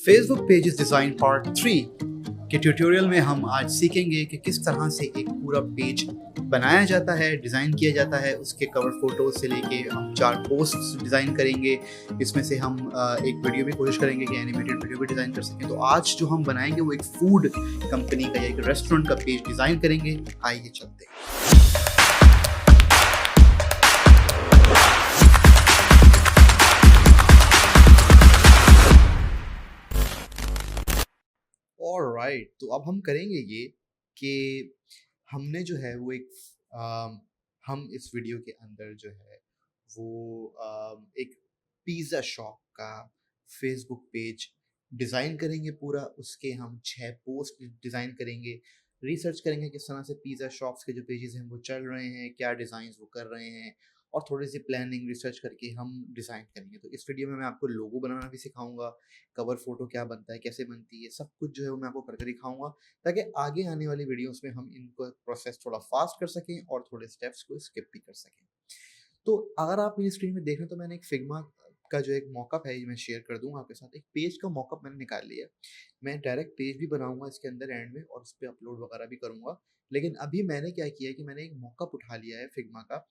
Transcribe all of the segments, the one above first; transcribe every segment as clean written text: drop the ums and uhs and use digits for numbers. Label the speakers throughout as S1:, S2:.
S1: Facebook pages design part 3 के tutorial में हम आज सीखेंगे कि किस तरह से एक पूरा पेज बनाया जाता है, डिज़ाइन किया जाता है। उसके कवर फ़ोटो से लेके हम 4 पोस्ट्स डिज़ाइन करेंगे। इसमें से हम एक वीडियो भी कोशिश करेंगे कि एनिमेटेड वीडियो भी डिज़ाइन कर सकें। तो आज जो हम बनाएँगे वो एक फूड कंपनी का या एक रेस्टोरेंट का पेज डिज़ाइन करेंगे। आइए चलते हैं। ऑलराइट, तो अब हम करेंगे ये कि हमने जो है वो हम इस वीडियो के अंदर जो है वो एक पिज़्ज़ा शॉप का फेसबुक पेज डिज़ाइन करेंगे पूरा। उसके हम 6 पोस्ट डिज़ाइन करेंगे, रिसर्च करेंगे किस तरह से पिज़्ज़ा शॉप्स के जो पेजेस हैं वो चल रहे हैं, क्या डिज़ाइंस वो कर रहे हैं, और थोड़ी सी प्लानिंग रिसर्च करके हम डिज़ाइन करेंगे। तो इस वीडियो में मैं आपको लोगो बनाना भी सिखाऊंगा, कवर फोटो क्या बनता है, कैसे बनती है, सब कुछ जो है वो मैं आपको करके दिखाऊंगा, ताकि आगे आने वाली वीडियोस में हम इनको प्रोसेस थोड़ा फास्ट कर सकें और थोड़े स्टेप्स को स्किप भी कर सकें। तो अगर आप मेरी स्क्रीन में देख रहे हैं तो मैंने एक फिग्मा का जो एक मॉकअप है ये मैं शेयर कर दूंगा आपके साथ। एक पेज का मॉकअप मैंने निकाल लिया। मैं डायरेक्ट पेज भी बनाऊंगा इसके अंदर एंड में और उस पर अपलोड वगैरह भी करूंगा। लेकिन अभी मैंने क्या किया है कि मैंने एक मॉकअप उठा लिया है फिग्मा का,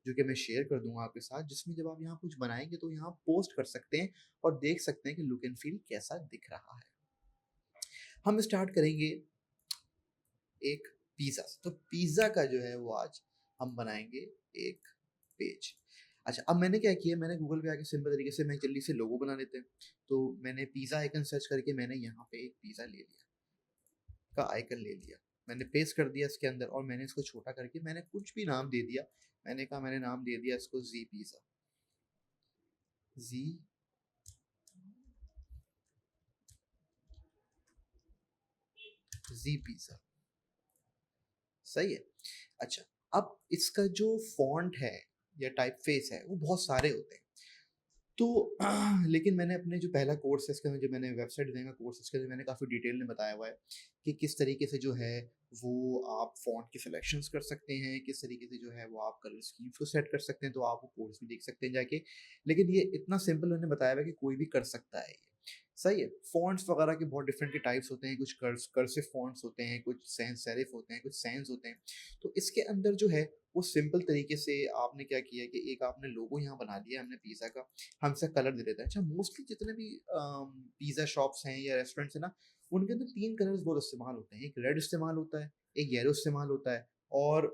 S1: जो कि मैं शेयर कर दूंगा आपके साथ, जिसमें जब आप यहाँ कुछ बनाएंगे तो यहाँ पोस्ट कर सकते हैं और देख सकते हैं कि लुक एंड फील कैसा दिख रहा है। हम स्टार्ट करेंगे एक पिज़्ज़ा से। तो पिज़्ज़ा का जो है वो आज हम बनाएंगे एक पेज। अच्छा, अब मैंने क्या किया, मैंने गूगल पे आके सिंपल तरीके से मैं जल्दी से लोगो बना लेते हैं। तो मैंने पिज़्ज़ा आइकन सर्च करके मैंने यहाँ पे एक पिज़्ज़ा ले लिया, का आइकन ले लिया। मैंने पेस्ट कर दिया इसके अंदर और मैंने इसको छोटा करके मैंने कुछ भी नाम दे दिया। मैंने कहा मैंने नाम दे दिया इसको जी पिज़्ज़ा। जी जी पिज़्ज़ा, सही है। अच्छा, अब इसका जो फॉन्ट है या टाइपफेस है वो बहुत सारे होते हैं। तो लेकिन मैंने अपने जो पहला कोर्स है इसके अंदर, जो मैंने वेबसाइट डिज़ाइन का कोर्स है इसके अंदर मैंने काफ़ी डिटेल में बताया हुआ है कि किस तरीके से जो है वो आप फ़ॉन्ट की सिलेक्शंस कर सकते हैं, किस तरीके से जो है वो आप कलर स्कीम्स को सेट कर सकते हैं। तो आप वो कोर्स भी देख सकते हैं जाके। लेकिन ये इतना सिंपल उन्होंने बताया हुआ है कि कोई भी कर सकता है ये। सही है। फ़ॉन्ट्स वगैरह के बहुत डिफरेंट के टाइप्स होते हैं, कुछ कर्सिव फ़ॉन्ट्स होते हैं, कुछ सैंस सेरिफ होते हैं, कुछ सैंस होते हैं। तो इसके अंदर जो है वो सिंपल तरीके से आपने क्या किया कि एक आपने लोगो यहाँ बना लिया हमने पिज़्ज़ा का, हम इसका कलर दे देते हैं। अच्छा, मोस्टली जितने भी पिज़्ज़ा शॉप्स हैं या रेस्टोरेंट्स हैं ना, उनके अंदर 3 कलर्स बहुत इस्तेमाल होते हैं। एक रेड इस्तेमाल होता है, एक येलो इस्तेमाल होता है और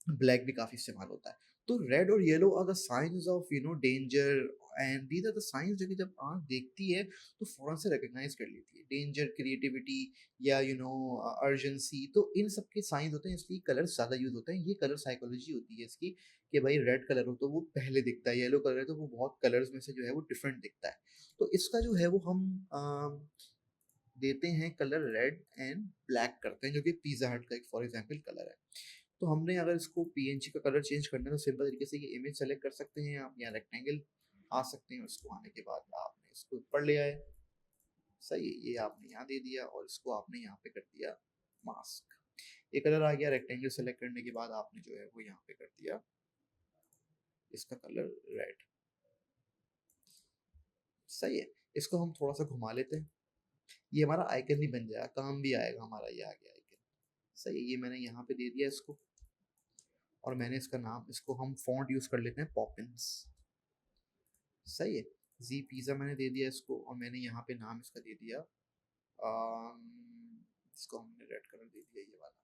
S1: ब्लैक भी काफ़ी इस्तेमाल होता है। तो रेड और yellow are the signs of danger, and these are the signs जो कि जब आँख देखती है तो फ़ौरन से रिकॉग्नाइज़ कर लेती है। डेंजर, क्रिएटिविटी या अर्जेंसी, तो इन सब के साइन्स होते हैं, इसलिए कलर्स ज़्यादा यूज़ होते हैं। ये कलर साइकोलॉजी होती है इसकी कि भाई रेड कलर हो तो वो पहले दिखता है, येलो कलर है तो वो बहुत कलर्स में से जो है वो डिफरेंट दिखता है। तो इसका जो है वो हम देते हैं कलर रेड एंड ब्लैक करते हैं, जो कि पिज़्ज़ा हट का एक फॉर एग्ज़ाम्पल कलर है। तो हमने अगर इसको पीएनजी का कलर चेंज करना है तो सिंपल तरीके से ये इमेज सेलेक्ट कर सकते हैं आप, यहाँ रेक्टेंगल आ सकते हैं। उसको आने के बाद आपने इसको ऊपर ले आए, सही है, ये आपने यहाँ दे दिया और इसको आपने यहाँ पे कर दिया मास्क। ये कलर आ गया। रेक्टेंगल सेलेक्ट करने के बाद आपने जो है वो यहाँ पे कर दिया इसका कलर रेड, सही है। इसको हम थोड़ा सा घुमा लेते हैं, ये हमारा आइकन भी बन जाएगा, काम भी आएगा हमारा, ये आ गया आइकन, सही है। ये मैंने यहाँ पे दे दिया इसको और मैंने इसका नाम, इसको हम फॉन्ट यूज कर लेते हैं पॉपिंस, सही है। जी पिज़्ज़ा मैंने दे दिया इसको और मैंने यहाँ पे नाम इसका दे दिया, इसको हमने रेड कलर दे दिया ये वाला।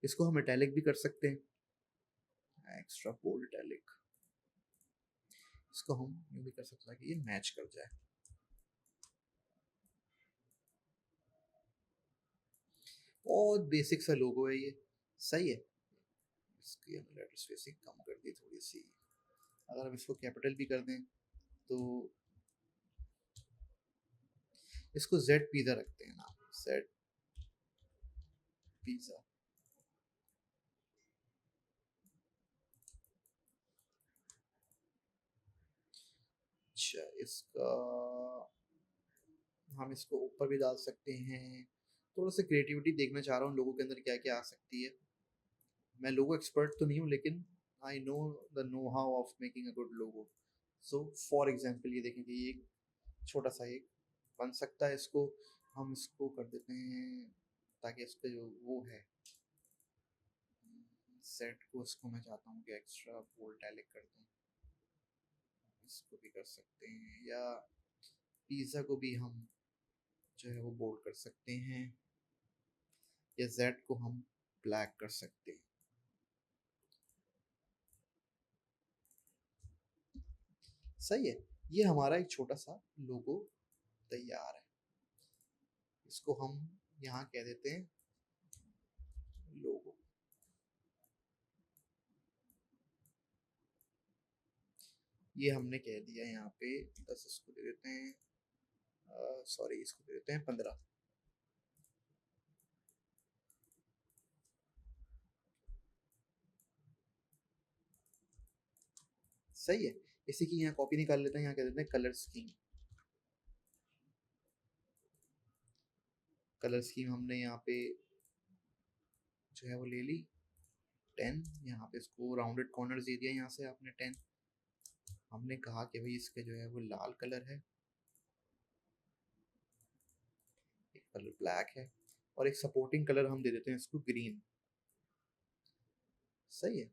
S1: इसको हम इटैलिक भी कर सकते हैं, एक्स्ट्रा बोल्ड इटैलिक। इसको हम यूँ भी कर सकते हैं कि ये मैच कर जाए। बहुत बेसिक सा लोगो है ये, सही है। इसकी हम लेटर स्पेसिंग कम कर दी थोड़ी सी। अगर हम इसको कैपिटल भी कर दें तो इसको जेड पिज़्ज़ा रखते हैं नाम, जेड पिज़्ज़ा। अच्छा, इसका हम इसको ऊपर भी डाल सकते हैं। थोड़ा सा क्रिएटिविटी देखना चाह रहा हूँ लोगों के अंदर क्या क्या आ सकती है। मैं लोगो एक्सपर्ट तो नहीं हूँ लेकिन I know the know how of making a good logo. So for example ये देखेंगे, ये छोटा सा एक बन सकता है। इसको हम इसको कर देते हैं ताकि इस पे जो वो है सेट को, इसको मैं चाहता हूँ कि एक्स्ट्रा बोल्ड इटैलिक कर दूँ। इसको भी कर सकते हैं, या पिज़्ज़ा को भी हम जो है वो बोल्ड कर सकते हैं, या जेड को हम ब्लैक कर सकते हैं। सही है, ये हमारा एक छोटा सा लोगो तैयार है। इसको हम यहाँ कह देते हैं लोगो। ये हमने कह दिया यहाँ पे 10, इसको दे देते हैं सॉरी, इसको दे देते हैं 15। सही है, इसी की यहाँ कॉपी निकाल लेते हैं, यहाँ कह देते हैं कलर स्कीम। कलर स्कीम हमने यहाँ पे जो है वो ले ली 10। यहाँ पे इसको राउंडेड कॉर्नर दे दिया, यहाँ से आपने 10। हमने कहा कि भाई इसके जो है वो लाल कलर है, एक कलर ब्लैक है, और एक सपोर्टिंग कलर हम दे देते हैं इसको ग्रीन। सही है,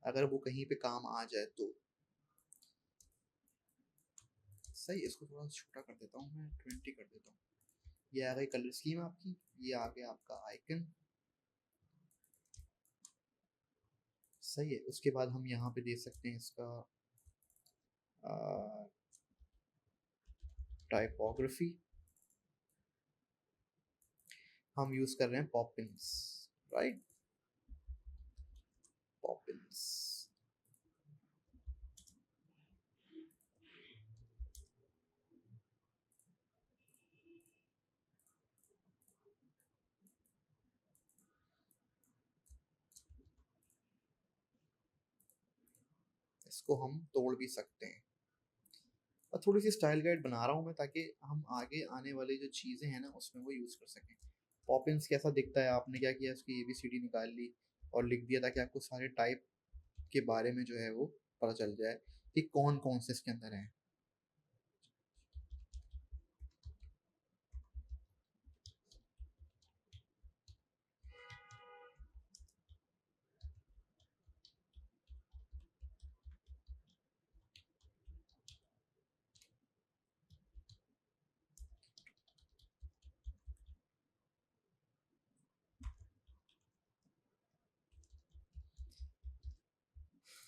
S1: अगर वो कहीं पे काम आ जाए तो। सही है, इसको थोड़ा छोटा कर देता हूँ मैं, 20 कर देता हूँ। ये आ गई कलर स्कीम आपकी, ये आ गया आपका आइकन। सही है, उसके बाद हम यहाँ पे दे सकते हैं इसका टाइपोग्राफी। हम यूज कर रहे हैं पॉपिंस, राइट, पॉपिंस। इसको हम तोड़ भी सकते हैं, और थोड़ी सी स्टाइल गाइड बना रहा हूँ मैं ताकि हम आगे आने वाली जो चीज़ें हैं ना उसमें वो यूज़ कर सकें। पॉपिंस कैसा दिखता है, आपने क्या किया, इसकी ABCD निकाल ली और लिख दिया ताकि आपको सारे टाइप के बारे में जो है वो पता चल जाए कि कौन कौन से इसके अंदर हैं।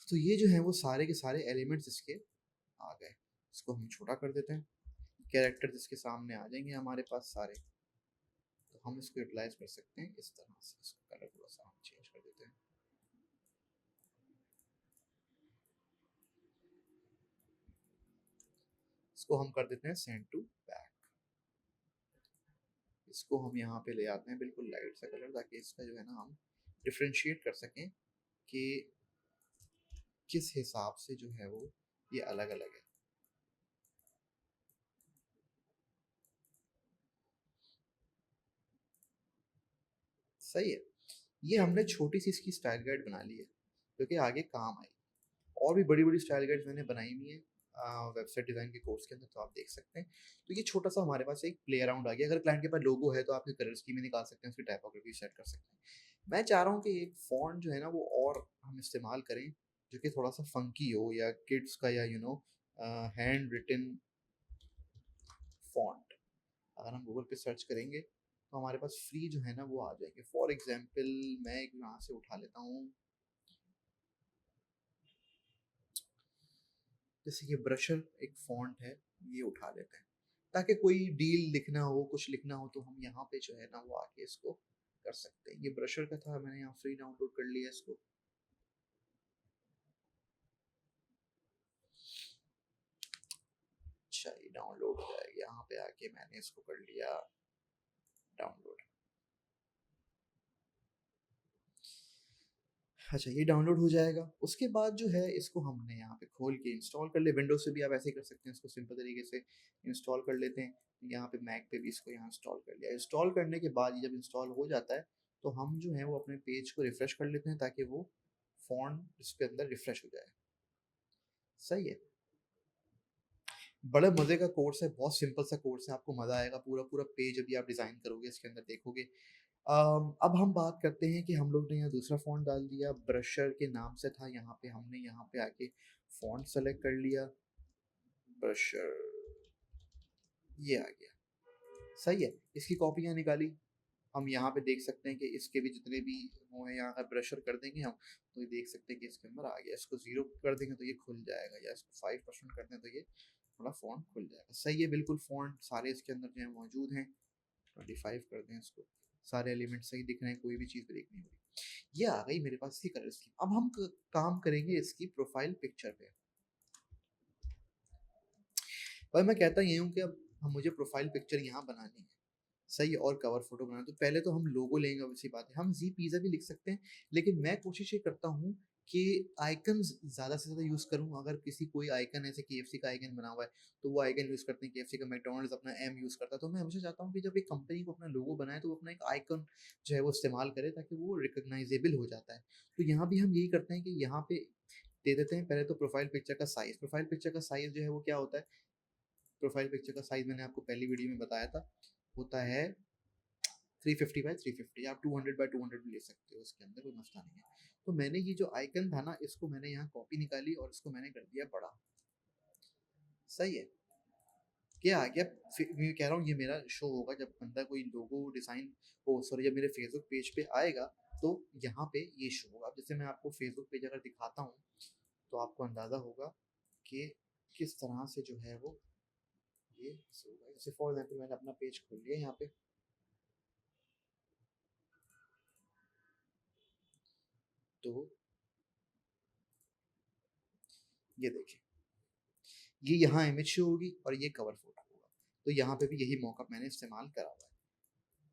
S1: तो ये जो है वो सारे के सारे एलिमेंट्स इसके आ गए। इसको हम छोटा कर देते हैं, कैरेक्टर जिसके सामने आ जाएंगे हमारे पास सारे। तो हम इसको यूटिलाइज कर सकते हैं इस तरह से। इसका कलर थोड़ा सा हम चेंज कर देते हैं। इसको हम कर देते हैं सेंड टू बैक। इसको हम यहाँ पे ले आते हैं बिल्कुल लाइट सा कलर, ताकि इसका जो है ना हम डिफ्रेंशिएट कर सकें कि किस हिसाब से जो है वो ये अलग अलग है। सही है, ये हमने छोटी सी इसकी स्टाइल गाइड बना ली है जो कि आगे काम आई। और भी बड़ी बड़ी स्टाइल गाइड्स मैंने बनाई हुई है वेबसाइट डिज़ाइन के कोर्स के अंदर, तो आप देख सकते हैं। तो ये छोटा सा हमारे पास एक प्ले अराउंड आ गया। अगर क्लाइंट के पास लोगो है तो आप कलर स्कीम में निकाल सकते हैं, उसकी टाइपोग्राफी सेट कर सकते हैं। मैं चाह रहा हूँ कि एक फॉन्ट जो है ना वो और हम इस्तेमाल करें जो कि थोड़ा सा फंकी हो, या किड्स का, या हैंड रिटन फॉन्ट। अगर हम गूगल पे सर्च करेंगे तो हमारे पास फ्री जो है ना वो आ जाएंगे। फॉर एग्जाम्पल मैं एक यहाँ से उठा लेता हूँ, जैसे ये ब्रशर एक फॉन्ट है, ये उठा लेते हैं ताकि कोई डील लिखना हो, कुछ लिखना हो तो हम यहाँ पे जो है ना वो आके इसको कर सकते हैं। ये ब्रशर का था, मैंने यहाँ फ्री डाउनलोड कर लिया इसको। अच्छा, ये डाउनलोड हो जाएगा, यहाँ पे आके मैंने इसको कर लिया डाउनलोड। अच्छा, ये डाउनलोड हो जाएगा। उसके बाद जो है इसको हमने यहाँ पे खोल के इंस्टॉल कर ले। विंडोज से भी आप ऐसे ही कर सकते हैं, इसको सिंपल तरीके से इंस्टॉल कर लेते हैं। यहाँ पे मैक पे भी इसको यहाँ इंस्टॉल कर लिया। इंस्टॉल करने के बाद जब इंस्टॉल हो जाता है तो हम जो है वो अपने पेज को रिफ्रेश कर लेते हैं ताकि वो फॉन्ट इसके अंदर रिफ्रेश हो जाए। सही है, बड़े मज़े का कोर्स है, बहुत सिंपल सा कोर्स है, आपको मज़ा आएगा, पूरा-पूरा पेज अभी आप डिज़ाइन करोगे इसके अंदर देखोगे। अब हम बात करते हैं कि हम लोग ने यहाँ दूसरा फ़ॉन्ट डाल दिया, ब्रशर के नाम से था, यहाँ पे हमने यहाँ पे आके फ़ॉन्ट सेलेक्ट कर लिया, ब्रशर, ये आ गया, सही है। इसकी कॉपी यहाँ निकाली, हम यहाँ पे देख सकते हैं कि इसके भी जितने भी वो हैं यहाँ का ब्रशर कर देंगे हम, तो ये देख सकते हैं कि इसके अंदर आ गया। इसको 0 कर देंगे तो ये खुल जाएगा, या इसको 5% कर दें तो ये थोड़ा फ़ॉन्ट खुल जाएगा। सही है, बिल्कुल फ़ॉन्ट सारे इसके अंदर जो है मौजूद हैं। 25 कर दें इसको, सारे एलिमेंट सही दिख रहे हैं, कोई भी चीज़ ब्रेक नहीं हो रही। ये आ गई मेरे पास इसकी कलर स्कीम। अब हम काम करेंगे इसकी प्रोफाइल पिक्चर पे। भाई मैं कहता ये हूँ कि अब हम मुझे प्रोफाइल पिक्चर यहाँ बनानी है, सही है, और कवर फोटो बनाना। तो पहले तो हम लोगो लेंगे, ऑब्वियसली बात है। हम जी पिज़्ज़ा भी लिख सकते हैं, लेकिन मैं कोशिश ये करता हूँ कि आइकन्स ज़्यादा से ज़्यादा यूज़ करूँ। अगर किसी कोई आइकन ऐसे केएफसी का आइकन बना हुआ है, तो वो आइकन यूज़ करते हैं। केएफसी का मैकडॉनल्ड्स अपना एम यूज़ करता है, तो मैं हमेशा चाहता हूँ कि जब एक कंपनी को अपना लोगो बनाए तो वो अपना एक आइकन जो है वो इस्तेमाल करे, ताकि वो रिकॉग्नाइजेबल हो जाता है। तो यहाँ भी हम यही करते हैं कि यहाँ पे दे देते हैं पहले तो प्रोफाइल पिक्चर का साइज़। प्रोफाइल पिक्चर का साइज़ जो है वो क्या होता है, प्रोफाइल पिक्चर का साइज़ मैंने आपको पहली वीडियो में बताया था, होता है 350 बाय 350, या आप 200 बाय 200 भी ले सकते हो, इसके अंदर कोई मसला नहीं है। तो मैंने ये जो आइकन था ना, इसको मैंने यहाँ कॉपी निकाली और इसको मैंने कर दिया बड़ा, सही है। क्या आ गया, मैं कह रहा हूँ ये मेरा शो होगा जब बंदा कोई लोगो डिज़ाइन, ओ सॉरी, जब मेरे फेसबुक पेज पे आएगा तो यहाँ पे ये शो होगा। अब जैसे मैं आपको फेसबुक पेज अगर दिखाता हूँ तो आपको अंदाज़ा होगा कि किस तरह से जो है वो ये शो होगा। जैसे फॉर एग्जाम्पल मैंने अपना पेज खोल लिया यहाँ पे, तो ये देखिए, ये यहाँ इमेज शो होगी और ये कवर फोटो होगा। तो यहाँ पे भी यही मॉकअप मैंने इस्तेमाल करा हुआ है।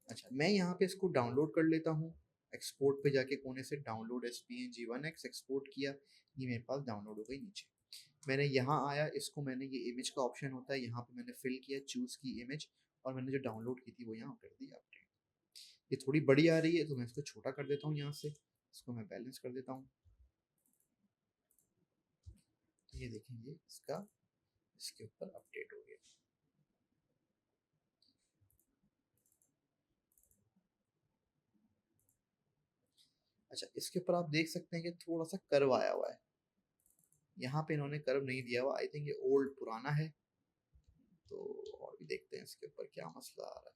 S1: अच्छा, मैं यहाँ पे इसको डाउनलोड कर लेता हूँ। एक्सपोर्ट पे जाके कोने से download as P N G 1x export किया, ये मेरे पास डाउनलोड हो गई नीचे। मैंने यहाँ आया, इसको मैंने, ये इमेज का ऑप्शन होता है, यहाँ पे मैंने फिल किया, चूज़ की इमेज, और मैंने जो डाउनलोड की थी वो यहाँ कर दी अपडेट। ये थोड़ी बड़ी आ रही है तो मैं इसको छोटा कर देता हूँ, यहाँ से इसको मैं बैलेंस कर देता हूँ। तो ये देखेंगे इसका, इसके ऊपर अपडेट हो गया। अच्छा, इसके ऊपर आप देख सकते हैं कि थोड़ा सा कर्व आया हुआ है, यहाँ पे इन्होंने कर्व नहीं दिया हुआ। आई थिंक ये ओल्ड पुराना है। तो और भी देखते हैं इसके ऊपर क्या मसला आ रहा है।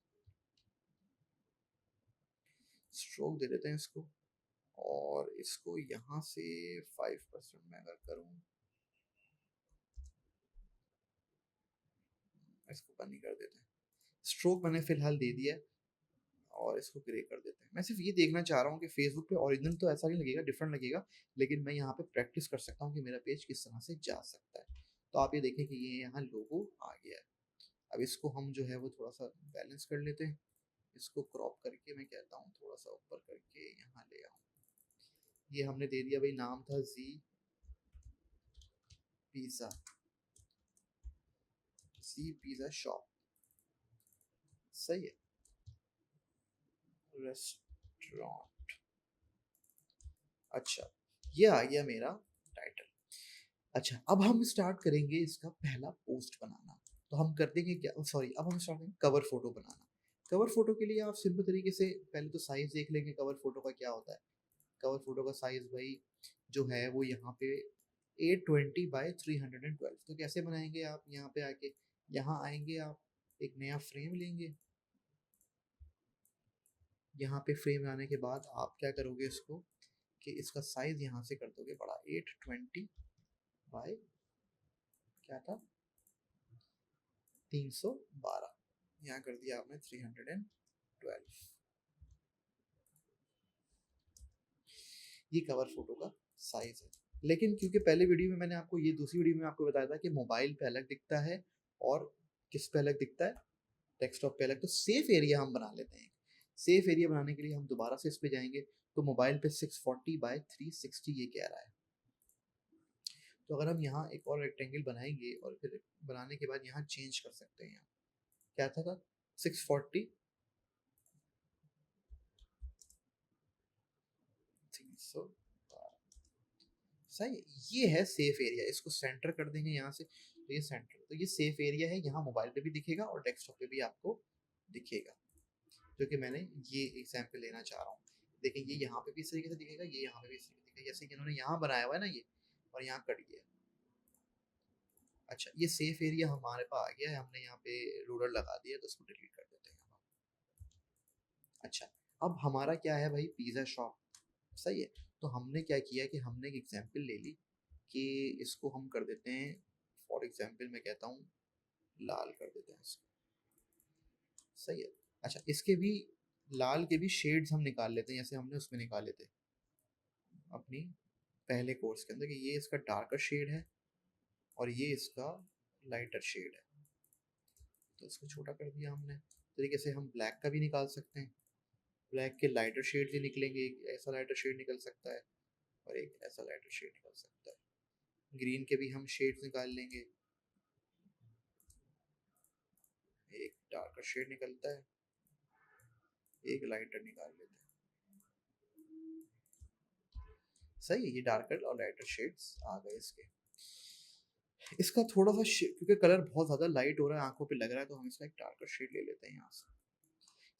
S1: स्ट्रोक दे देते हैं इसको, और इसको यहाँ से 5% में अगर करूँ, इसको बंद कर देते हैं। स्ट्रोक मैंने फिलहाल दे दिया है, और इसको ग्रे कर देते हैं। मैं सिर्फ ये देखना चाह रहा हूँ कि फेसबुक पे ओरिजिनल तो ऐसा नहीं लगेगा, डिफरेंट लगेगा, लेकिन मैं यहाँ पे प्रैक्टिस कर सकता हूँ कि मेरा पेज किस तरह से जा सकता है। तो आप ये देखें कि ये यहाँ लोगो आ गया है। अब इसको हम जो है वो थोड़ा सा बैलेंस कर लेते हैं। इसको क्रॉप करके मैं कहता हूँ थोड़ा सा ऊपर करके यहाँ ले आऊँ। ये हमने दे दिया भाई, नाम था जी पिज़्ज़ा, जी पिज़्ज़ा शॉप, सही है, रेस्टोरेंट। अच्छा, ये आ गया मेरा टाइटल। अच्छा, अब हम स्टार्ट करेंगे इसका पहला पोस्ट बनाना। तो हम कर देंगे क्या, सॉरी, अब हम स्टार्ट करेंगे कवर फोटो बनाना। कवर फोटो के लिए आप सिंपल तरीके से पहले तो साइज देख लेंगे कवर फोटो का क्या होता है। कवर फोटो का साइज भाई जो है वो यहाँ पे 820 बाय 312। तो कैसे बनाएंगे आप, यहाँ पे आके, यहाँ आएंगे आप, एक नया फ्रेम लेंगे। यहाँ पे फ्रेम लाने के बाद आप क्या करोगे इसको, कि इसका साइज यहाँ से कर दोगे बड़ा, 820 बाय क्या था, 312, यहाँ कर दिया आपने 312। ये कवर फोटो का साइज है। लेकिन क्योंकि पहले वीडियो में मैंने आपको, ये दूसरी वीडियो में आपको बताया था कि मोबाइल पे अलग दिखता है और किस पे अलग दिखता है, डेस्कटॉप पे अलग। तो सेफ एरिया हम बना लेते हैं। सेफ एरिया बनाने के लिए हम दोबारा से इस पे जाएंगे। तो मोबाइल पे 640 बाय 360 ये कह रहा है। तो अगर हम यहाँ एक और रेक्टेंगल बनाएंगे और फिर बनाने के बाद यहाँ चेंज कर सकते हैं। यहाँ क्या था 640, 300, सही। ये है सेफ एरिया, इसको सेंटर कर देंगे यहाँ से। तो ये सेंटर, तो ये सेफ एरिया है, यहाँ मोबाइल पे भी दिखेगा और डेस्कटॉप पे भी आपको दिखेगा, जो कि मैंने ये एग्जाम्पल लेना चाह रहा हूँ। देखिए ये यहाँ पे भी इस तरीके से दिखेगा, ये यहाँ पे भी इस तरीके से दिखेगा, जैसे कि इन्होंने यहाँ बनाया हुआ है ना ये, और यहाँ कट गया। अच्छा, ये सेफ एरिया हमारे पास आ गया है, हमने यहाँ पे रूलर लगा दिया, तो इसको डिलीट कर देते हैं। अच्छा, अब हमारा क्या है भाई, पिज़्ज़ा शॉप, सही है। तो हमने क्या किया कि हमने एक एग्जाम्पल ले ली कि इसको हम कर देते हैं, फॉर एग्जाम्पल मैं कहता हूँ लाल कर देते हैं इसको, सही है। अच्छा, इसके भी लाल के भी शेड्स हम निकाल लेते हैं, जैसे हमने उसमें निकाले थे अपनी पहले कोर्स के अंदर, कि ये इसका डार्कर शेड है और ये इसका लाइटर शेड है, तो इसको छोटा कर दिया हमने। तरीके से हम ब्लैक का भी निकाल सकते हैं, ब्लैक के लाइटर शेड भी निकलेंगे, एक ऐसा लाइटर शेड निकल सकता है और एक ऐसा लाइटर शेड निकल सकता है। ग्रीन के भी हम शेड्स निकाल लेंगे, एक डार्कर शेड निकलता है, एक लाइटर निकाल लेते हैं, सही है। ये डार्कर और लाइटर शेड्स आ गए इसके। इसका थोड़ा सा क्योंकि कलर बहुत ज़्यादा लाइट हो रहा है, आंखों पे लग रहा है, तो हम इसका एक डार्कर शेड ले लेते हैं यहाँ से।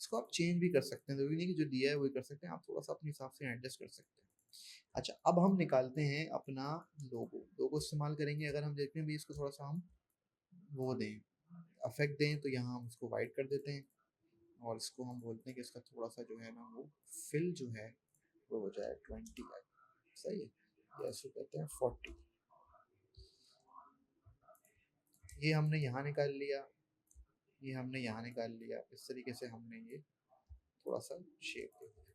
S1: इसको आप चेंज भी कर सकते हैं, जरूरी नहीं कि जो दिया है वही कर सकते हैं, आप थोड़ा सा अपने हिसाब से एडजस्ट कर सकते हैं। अच्छा, अब हम निकालते हैं अपना लोगो। लोगो इस्तेमाल करेंगे, अगर हम देखते हैं भी इसको थोड़ा सा हम वो दें, अफेक्ट दें, तो यहाँ हम इसको वाइट कर देते हैं और इसको हम बोलते हैं कि इसका थोड़ा सा जो है ना वो फिल जो है वो हो जाए 20 का, सही है, या इसको कहते हैं 40। ये हमने यहाँ निकाल लिया, ये हमने यहाँ निकाल लिया, इस तरीके से हमने ये थोड़ा सा शेप दे दिया।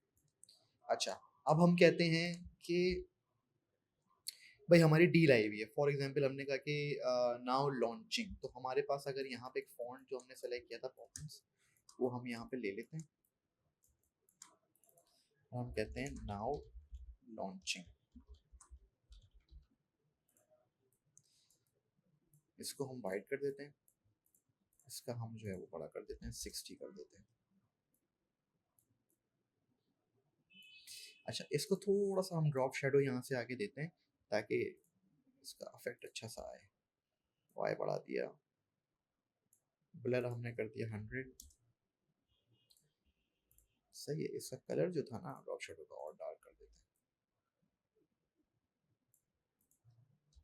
S1: अच्छा, अब हम कहते हैं कि भाई हमारी डील आई हुई है, फॉर एग्जांपल हमने कहा कि नाउ लॉन्चिंग, तो हमारे पास अगर यहाँ पे एक फॉन्ट जो हमने सेलेक्ट किया था पॉपिंस, वो हम यहाँ पे ले लेते हैं, हम कहते हैं नाउ लॉन्चिंग। इसको हम वाइट कर देते हैं, इसका हम जो है वो बड़ा कर देते हैं, 60 कर देते हैं। अच्छा, इसको थोड़ा सा हम ड्रॉप शेडो यहाँ से आगे देते हैं ताकि इसका इफेक्ट अच्छा सा आए। वाई बढ़ा दिया, ब्लर हमने कर दिया 100, सही है। इसका कलर जो था ना ड्रॉप शेडो का और डार्क कर देते हैं,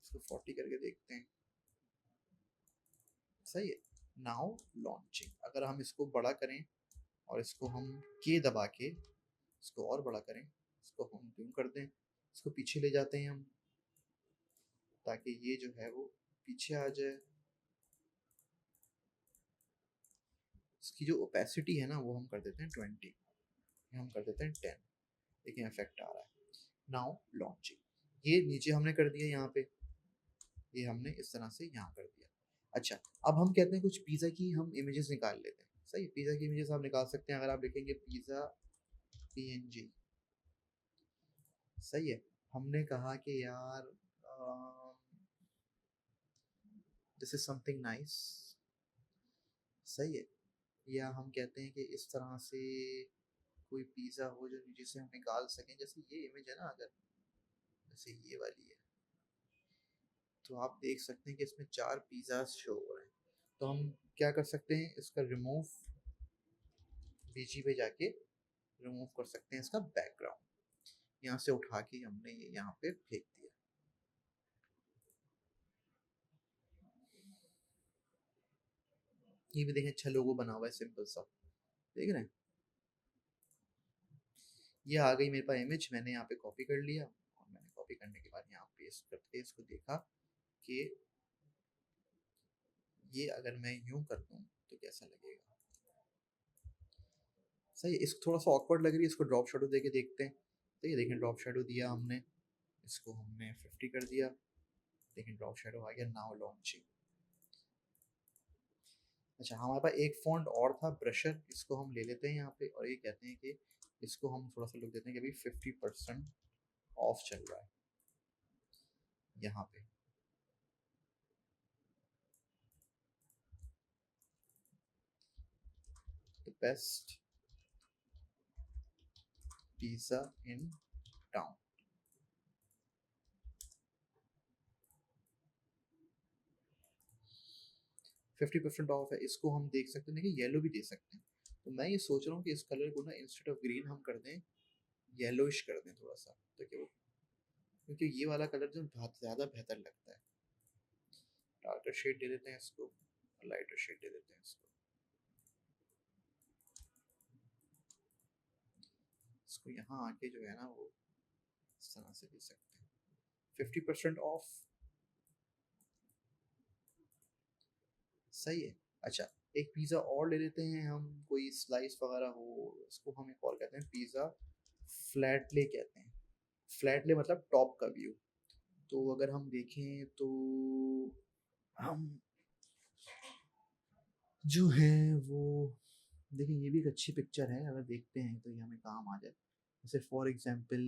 S1: इसको 40 करके देखते हैं, सही है। नाउ लॉन्चिंग, अगर हम इसको बड़ा करें और इसको हम के दबा के इसको और बड़ा करें, इसको हम जूम कर दें, इसको पीछे ले जाते हैं हम ताकि ये जो है वो पीछे आ जाए। इसकी जो ओपेसिटी है ना वो हम कर देते हैं 20, हम कर देते हैं 10, लेकिन इफेक्ट आ रहा है। नाउ लॉन्चिंग, ये नीचे हमने कर दिया, यहाँ पे ये हमने इस तरह से यहाँ कर दिया। अच्छा, अब हम कहते हैं कुछ पिज़्ज़ा की हम इमेजेस निकाल लेते हैं, सही। पिज़्ज़ा की इमेजेस आप निकाल सकते हैं, अगर आप लिखेंगे पिज़्ज़ा PNG, सही है। हमने कहा कि यार दिस इज समथिंग नाइस, सही है। या हम कहते हैं कि इस तरह से कोई पिज़्ज़ा हो जो नीचे से हम निकाल सकें, जैसे ये इमेज है ना, अगर जैसे ये वाली है, तो आप देख सकते हैं कि इसमें 4 पिज़्ज़ा शो हो रहे हैं। तो हम क्या कर सकते हैं, इसका रिमूव बीजी पे जाके रिमूव कर सकते हैं इसका बैकग्राउंड, यहाँ से उठा के हमने ये यहाँ पे फेंक दिया। ये भी देखें, अच्छा लोगो बना हुआ है सिंपल सा, देख रहे हैं। ये आ गई मेरे पास इमेज, मैंने यहाँ पे कॉपी कर लिया और मैंने कॉपी करने के बाद यहाँ पेस्ट करके इसको देखा कि ये अगर मैं यूं कर दूं तो कैसा लगेगा, सही है। इसको थोड़ा सा ऑकवर्ड लग रही है, इसको ड्रॉप शेडो देके देखते हैं। तो ये देखें ड्रॉप शेडो दिया हमने, इसको हमने 50 कर दिया, लेकिन ड्रॉप शेडो आ गया। Now launching. अच्छा, हमारे पास एक फॉन्ट और था ब्रशर, इसको हम ले लेते हैं यहाँ पे और ये कहते हैं कि इसको हम थोड़ा सा लुक देते हैं कि अभी 50% ऑफ चल रहा है यहाँ पे। The best pizza in town, 50% of है, इसको हम देख सकते हैं, देखिए येलो भी दे सकते हैं। तो मैं ये सोच रहा हूँ कि इस कलर को ना इंस्टेड ऑफ ग्रीन हम कर दें येलोइश कर दें थोड़ा सा, तो क्या क्योंकि ये वाला कलर जो बहुत ज़्यादा बेहतर लगता है। डार्कर शेड दे देते हैं इसको, लाइटर शेड दे देते हैं इसको। इसको यहाँ आके जो है ना वो इस तरह से दे सकते हैं, 50% ऑफ। सही है। अच्छा, एक पिज़्ज़ा और ले लेते हैं हम, कोई स्लाइस वगैरह हो, इसको हम एक और कहते हैं पिज़्ज़ा फ्लैट ले कहते हैं। फ्लैट ले मतलब टॉप का व्यू। तो अगर हम देखें तो हम जो है वो देखिए, ये भी एक अच्छी पिक्चर है, अगर देखते हैं तो ये हमें काम आ जाए। जैसे फॉर एग्जांपल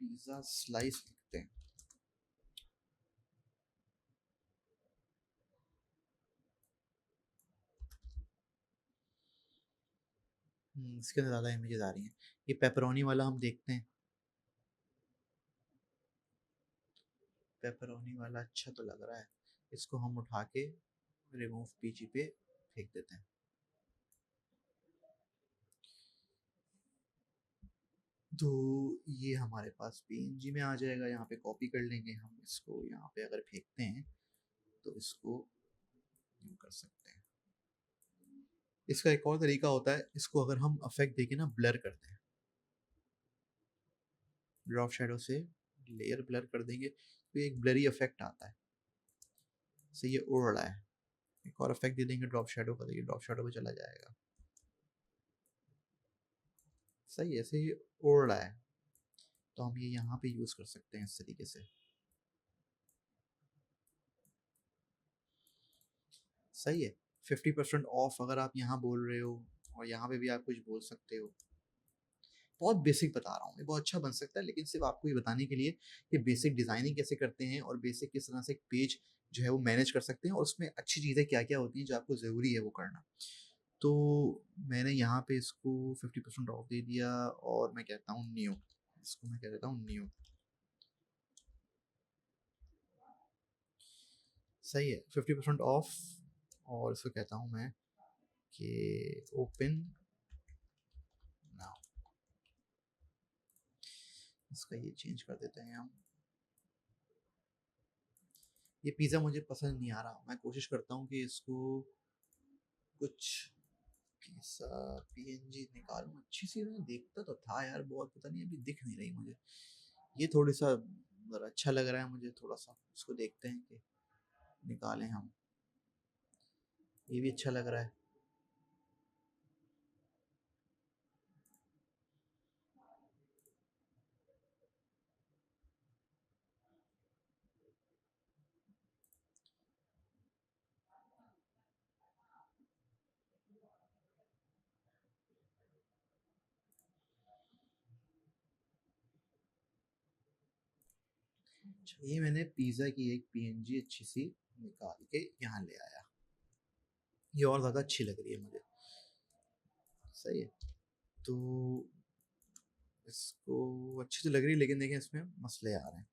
S1: पिज़्ज़ा स्लाइस लिखते हैं। इसके अंदर ज़्यादा इमेजेस आ रही हैं। ये पेपरोनी वाला हम देखते हैं, पेपरोनी वाला अच्छा तो लग रहा है। इसको हम उठा के रिमूव पीजी पे फेंक देते हैं। तो ये हमारे पास पीएनजी में आ जाएगा, यहाँ पे कॉपी कर लेंगे हम इसको, यहाँ पे अगर फेंकते हैं तो इसको यूँ कर सकते हैं। इसका एक और तरीका होता है, इसको अगर हम अफेक्ट देके ना ब्लर करते हैं, ड्रॉप शैडो से लेयर ब्लर कर देंगे तो एक ब्लरी इफेक्ट आता है। से ये उड़ रहा है, एक और इफेक्ट दे देंगे ड्रॉप शैडो का, देखिए ड्रॉप शैडो पे चला जाएगा। सही है, ऐसे ही उड़ रहा है। तो हम ये यहाँ पे यूज़ कर सकते हैं इस तरीके से। सही है। 50% ऑफ अगर आप यहाँ बोल रहे हो, और यहाँ पे भी आप कुछ बोल सकते हो। बहुत बेसिक बता रहा हूँ, ये बहुत अच्छा बन सकता है, लेकिन सिर्फ आपको ये बताने के लिए कि बेसिक डिज़ाइनिंग कैसे करते हैं और बेसिक किस तरह से एक पेज जो है वो मैनेज कर सकते हैं, और उसमें अच्छी चीज़ें क्या-क्या होती हैं जो आपको ज़रूरी है वो करना। तो मैंने यहाँ पे इसको 50% ऑफ दे दिया, और मैं कहता हूँ न्यू, इसको मैं कह देता हूँ न्यू। सही है, 50% ऑफ, और इसको कहता हूँ मैं कि ओपन नाउ। इसका ये चेंज कर देते हैं हम। ये पिज़्ज़ा मुझे पसंद नहीं आ रहा, मैं कोशिश करता हूँ कि इसको कुछ पिज़्ज़ा पीएनजी निकालूं अच्छी सी। मैं देखता तो था यार बहुत, पता नहीं अभी दिख नहीं रही मुझे। ये थोड़ी सा ज़रा अच्छा लग रहा है मुझे, थोड़ा सा इसको देखते हैं कि निकालें हम। ये भी अच्छा लग रहा है। अच्छा, ये मैंने पिज़्ज़ा की एक पीएनजी अच्छी सी निकाल के यहाँ ले आया। ये और ज़्यादा अच्छी लग रही है मुझे। सही है। तो इसको अच्छी तो लग रही है, लेकिन देखें इसमें मसले आ रहे हैं।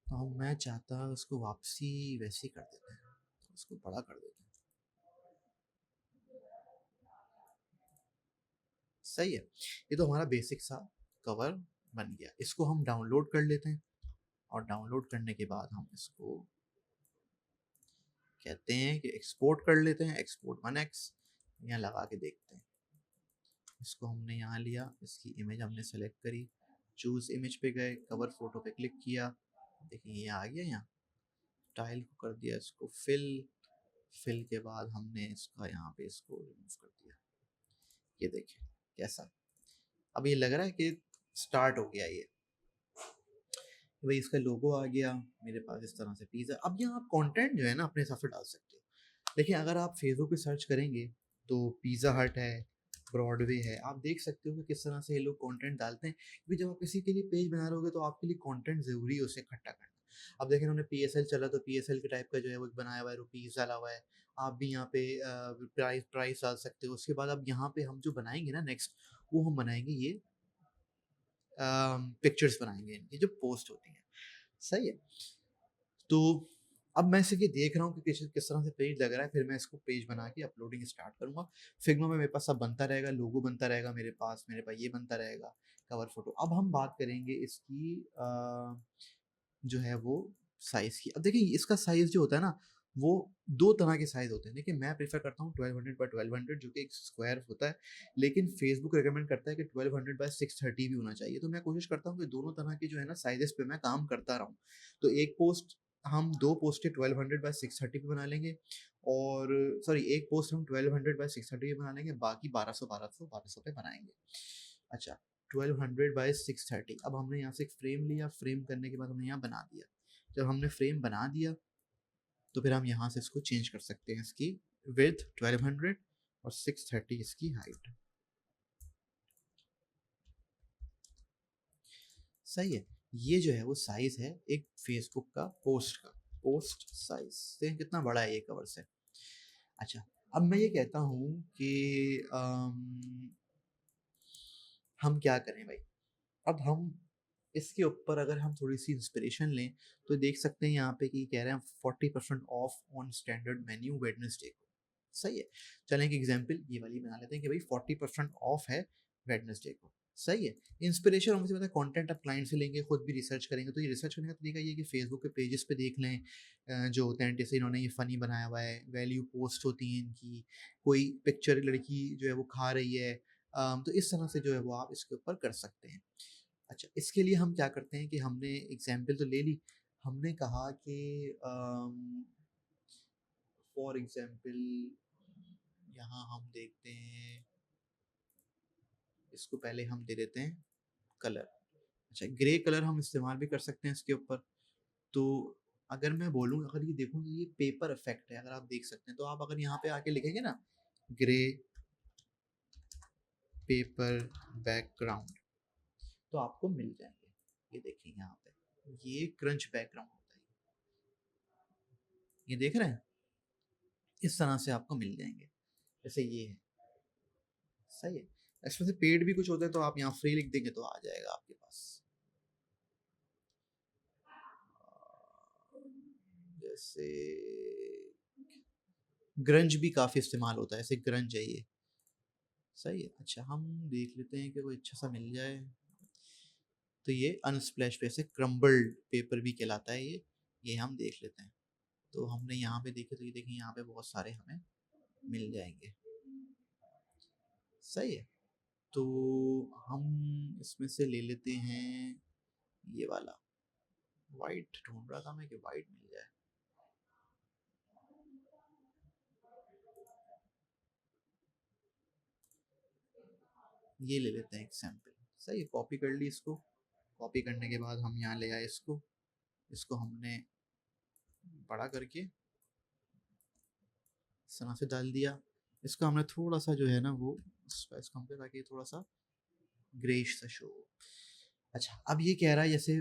S1: तो मैं चाहता उसको वापसी वैसे ही कर देते हैं, तो उसको बड़ा कर देते हैं। सही है। ये तो हमारा बेसिक सा कवर बन गया। इसको हम डाउनलोड कर लेते हैं, और डाउनलोड करने के बाद हम इसको कहते हैं कि एक्सपोर्ट कर लेते हैं, एक्सपोर्ट 1x यहाँ लगा के देखते हैं। इसको हमने यहाँ लिया, इसकी इमेज हमने सेलेक्ट करी, चूज़ इमेज पे गए, कवर फोटो पे क्लिक किया, देखिए ये आ गया। यहाँ स्टाइल को कर दिया इसको फिल, फिल के बाद हमने इसका यहाँ पे इसको रिमूव कर दिया। ये देखिए कैसा, अब ये लग रहा है कि स्टार्ट हो गया ये। भाई इसका लोगो आ गया मेरे पास इस तरह से पिज़्ज़ा। अब यहाँ आप कंटेंट जो है ना अपने हिसाब से डाल सकते हो। देखिए अगर आप फेसबुक पे सर्च करेंगे तो पिज़्ज़ा हट है, ब्रॉडवे है, आप देख सकते हो कि किस तरह से ये लोग कंटेंट डालते हैं, क्योंकि जब आप किसी के लिए पेज बना रहे होगे तो आपके लिए कंटेंट ज़रूरी है उसे इकट्ठा करना। अब देखिए उन्होंने पीएसएल चला तो पीएसएल के टाइप का जो है वो बनाया हुआ है, रुपीज़ डाला हुआ है। आप भी यहाँ पे प्राइस प्राइस डाल सकते हो। उसके बाद अब यहाँ पे हम जो बनाएंगे ना नेक्स्ट, वो हम बनाएंगे ये पिक्चर्स बनाएंगे इनकी जो पोस्ट होती हैं। सही है। तो अब मैं सिर्फ ये देख रहा हूँ कि किस तरह से पेज लग रहा है, फिर मैं इसको पेज बना के अपलोडिंग स्टार्ट करूँगा। फिग्मा में मेरे पास सब बनता रहेगा, लोगो बनता रहेगा मेरे पास ये बनता रहेगा, कवर फोटो। अब हम बात करेंगे इसकी जो है वो साइज़ की। अब देखिए इसका साइज़ जो होता है ना, वो 2 तरह के साइज़ होते हैं। देखिए मैं प्रेफ़र करता हूँ 1200 बाय 1200 जो कि एक स्क्वायर होता है, लेकिन फ़ेसबुक रिकमेंड करता है कि 1200 बाय 630 भी होना चाहिए। तो मैं कोशिश करता हूँ कि दोनों तरह के जो है ना साइज़ेज़ पे मैं काम करता रहूँ। तो एक पोस्ट हम 2 पोस्टें 1200 बाय 630 पे बना लेंगे, और सॉरी, एक पोस्ट हम 1200 बाय 630 पे बना लेंगे, बाकी 1200 पे बनाएँगे। अच्छा, 1200 बाय 630। अब हमने यहाँ से एक फ्रेम लिया, फ्रेम करने के बाद हमने यहाँ बना दिया। जब हमने फ्रेम बना दिया तो फिर हम यहाँ से इसको चेंज कर सकते हैं, इसकी विड्थ 1200 और 630 इसकी हाइट। सही है। ये जो है वो साइज है एक फेसबुक का पोस्ट का, पोस्ट साइज देखें कितना बड़ा है ये कवर से। अच्छा, अब मैं ये कहता हूँ कि हम क्या करें भाई। अब हम इसके ऊपर अगर हम थोड़ी सी इंस्पिरेशन लें तो देख सकते हैं यहाँ पे कि कह रहे हैं 40% of on standard menu Wednesday को। सही है। चलें एक एग्जांपल ये वाली बना लेते हैं कि भाई 40% ऑफ है वेडनेसडे को। सही है। इंस्पिरेशन मुझे पता है कंटेंट आप क्लाइंट से लेंगे, खुद भी रिसर्च करेंगे। तो ये रिसर्च करने का तरीका ये है कि फेसबुक के पेजेस पे देख लें जो होते हैं, जैसे इन्होंने ये फ़नी बनाया हुआ है, वैल्यू पोस्ट होती है इनकी, कोई पिक्चर लड़की जो है वो खा रही है, तो इस तरह से जो है वो आप इसके ऊपर कर सकते हैं। अच्छा, इसके लिए हम क्या करते हैं कि हमने एग्जाम्पल तो ले ली। हमने कहा कि फॉर एग्जाम्पल यहाँ हम देखते हैं, इसको पहले हम दे देते हैं कलर। अच्छा, ग्रे कलर हम इस्तेमाल भी कर सकते हैं इसके ऊपर। तो अगर मैं बोलूँ, अगर ये देखूँ तो ये पेपर इफेक्ट है, अगर आप देख सकते हैं। तो आप अगर यहाँ पे आके लिखेंगे ना ग्रे पेपर बैकग्राउंड तो आपको मिल जाएंगे। ये देखिए यहाँ पे ये क्रंच बैकग्राउंड होता है, ये देख रहे हैं, इस तरह से आपको मिल जाएंगे, जैसे ये है। सही है। इसमें से पेड भी कुछ होता है तो आप यहाँ फ्री लिख देंगे तो आ जाएगा आपके पास। जैसे ग्रंज भी काफ़ी इस्तेमाल होता है, ऐसे ग्रंज है ये। सही है। अच्छा, हम देख लेते हैं कि कोई अच्छा सा मिल जाए। तो ये अनस्प्लैश पे से क्रम्बल्ड पेपर भी कहलाता है ये हम देख लेते हैं। तो हमने यहाँ पे देखे तो ये देखें यहाँ पे बहुत सारे हमें मिल जाएंगे। सही है। तो हम इसमें से ले लेते हैं ये वाला, वाइट ढूंढ रहा था मैं कि वाइट मिल जाए। ये ले लेते हैं एक सैंपल। सही है, कॉपी कर ली इसको। कॉपी करने के बाद हम यहाँ ले आए इसको, इसको हमने बड़ा करके इस तरह से डाल दिया। इसका हमने थोड़ा सा जो है ना वो स्पेस कम किया ताकि थोड़ा सा ग्रेश सा शो हो। अच्छा, अब ये कह रहा है जैसे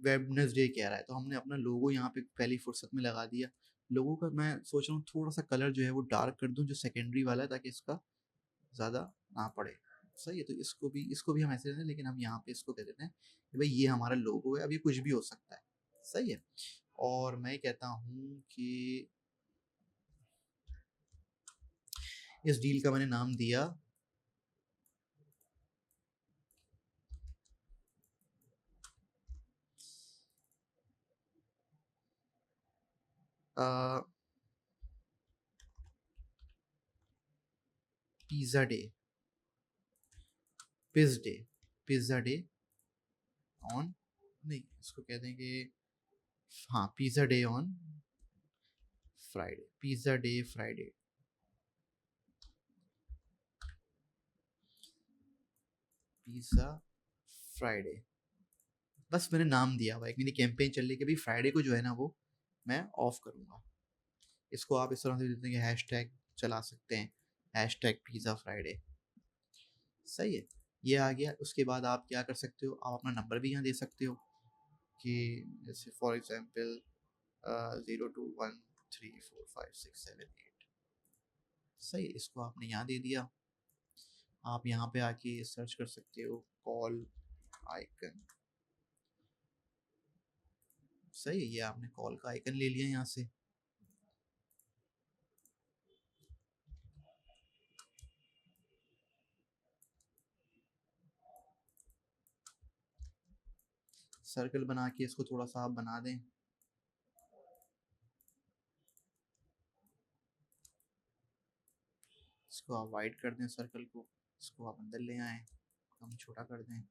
S1: वेडनेसडे कह रहा है, तो हमने अपना लोगो यहाँ पे पहली फुर्सत में लगा दिया। लोगो का मैं सोच रहा हूँ थोड़ा सा कलर जो है वो डार्क कर दूँ, जो सेकेंडरी वाला है, ताकि इसका ज़्यादा ना पड़े। सही है। तो इसको भी हम ऐसे देते हैं, लेकिन हम यहाँ पे इसको कह देते हैं कि भाई ये हमारा लोगो है, अब ये कुछ भी हो सकता है। सही है। और मैं कहता हूँ कि इस डील का मैंने नाम दिया pizza day, pizza day on, नहीं इसको कह देंगे, हाँ, pizza day on Friday, pizza day Friday. Pizza Friday, बस मैंने नाम दिया हुआ है। मेरी कैंपेन चल रही है कि भाई फ्राइडे को जो है ना वो मैं ऑफ करूँगा। इसको आप इस तरह से देते हैं कि हैशटैग चला सकते हैं, हैशटैग पिज़्ज़ा फ्राइडे। सही है। ये आ गया। उसके बाद आप क्या कर सकते हो, आप अपना नंबर भी यहाँ दे सकते हो कि जैसे फॉर एग्जांपल 02134567 8। सही, इसको आपने यहाँ दे दिया। आप यहाँ पे आके सर्च कर सकते हो कॉल आइकन। सही है, ये आपने कॉल का आइकन ले लिया यहाँ से। सर्कल बना के इसको थोड़ा सा आप बना दें। इसको आप वाइड कर दें सर्कल को, इसको आप अंदर ले आएं, हम छोटा कर दें,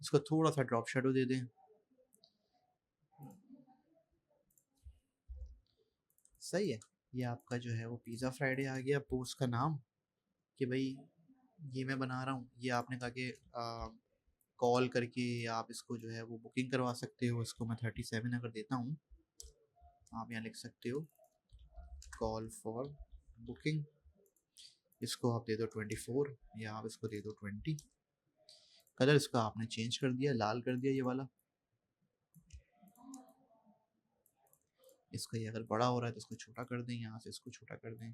S1: इसको थोड़ा सा ड्रॉप शेडो दे दें। सही है, ये आपका जो है वो पिज़्ज़ा फ्राइडे आ गया पोस्ट का नाम, कि भाई ये मैं बना रहा हूँ। ये आपने कहा कि कॉल करके आप इसको जो है वो बुकिंग करवा सकते हो। इसको मैं 37 अगर देता हूँ, आप यहाँ लिख सकते हो कॉल फॉर बुकिंग। इसको आप दे दो 24 या आप इसको दे दो 20। कलर इसका आपने चेंज कर दिया, लाल कर दिया ये वाला। इसका ये अगर बड़ा हो रहा है तो इसको छोटा कर दें, यहाँ से इसको छोटा कर दें,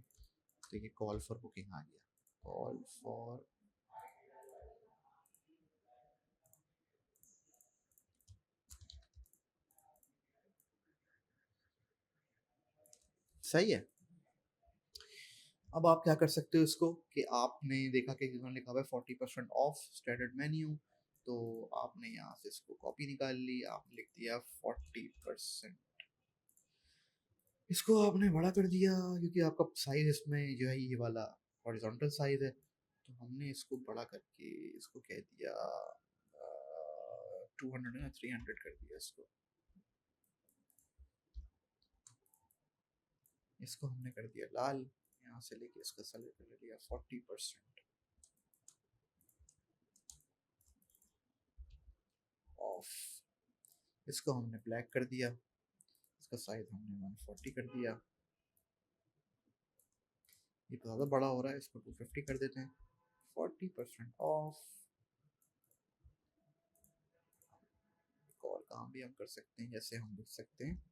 S1: तो ये कॉल फॉर बुकिंग आ गया। कॉल फॉर, सही है। अब आप क्या कर सकते हो इसको, कि आपने देखा कि इन्होंने लिखा हुआ है 40% ऑफ स्टैंडर्ड मेन्यू, तो आपने यहाँ से इसको कॉपी निकाल ली, आपने लिख दिया 40%। इसको आपने बड़ा कर दिया क्योंकि आपका साइज इसमें जो है ये वाला हॉरिजॉन्टल साइज है, तो हमने इसको बड़ा करके इसको कह दिया 200 या 300 कर दिया इसको। इसको हमने कर दिया लाल, यहाँ से लेके इसका कलर कर लिया 40% ऑफ। इसको हमने ब्लैक कर दिया, इसका साइज हमने 140 कर दिया। ये तो ज़्यादा बड़ा हो रहा है, इसको 250 कर देते हैं। 40% ऑफ। और काम भी हम कर सकते हैं, जैसे हम लिख सकते हैं।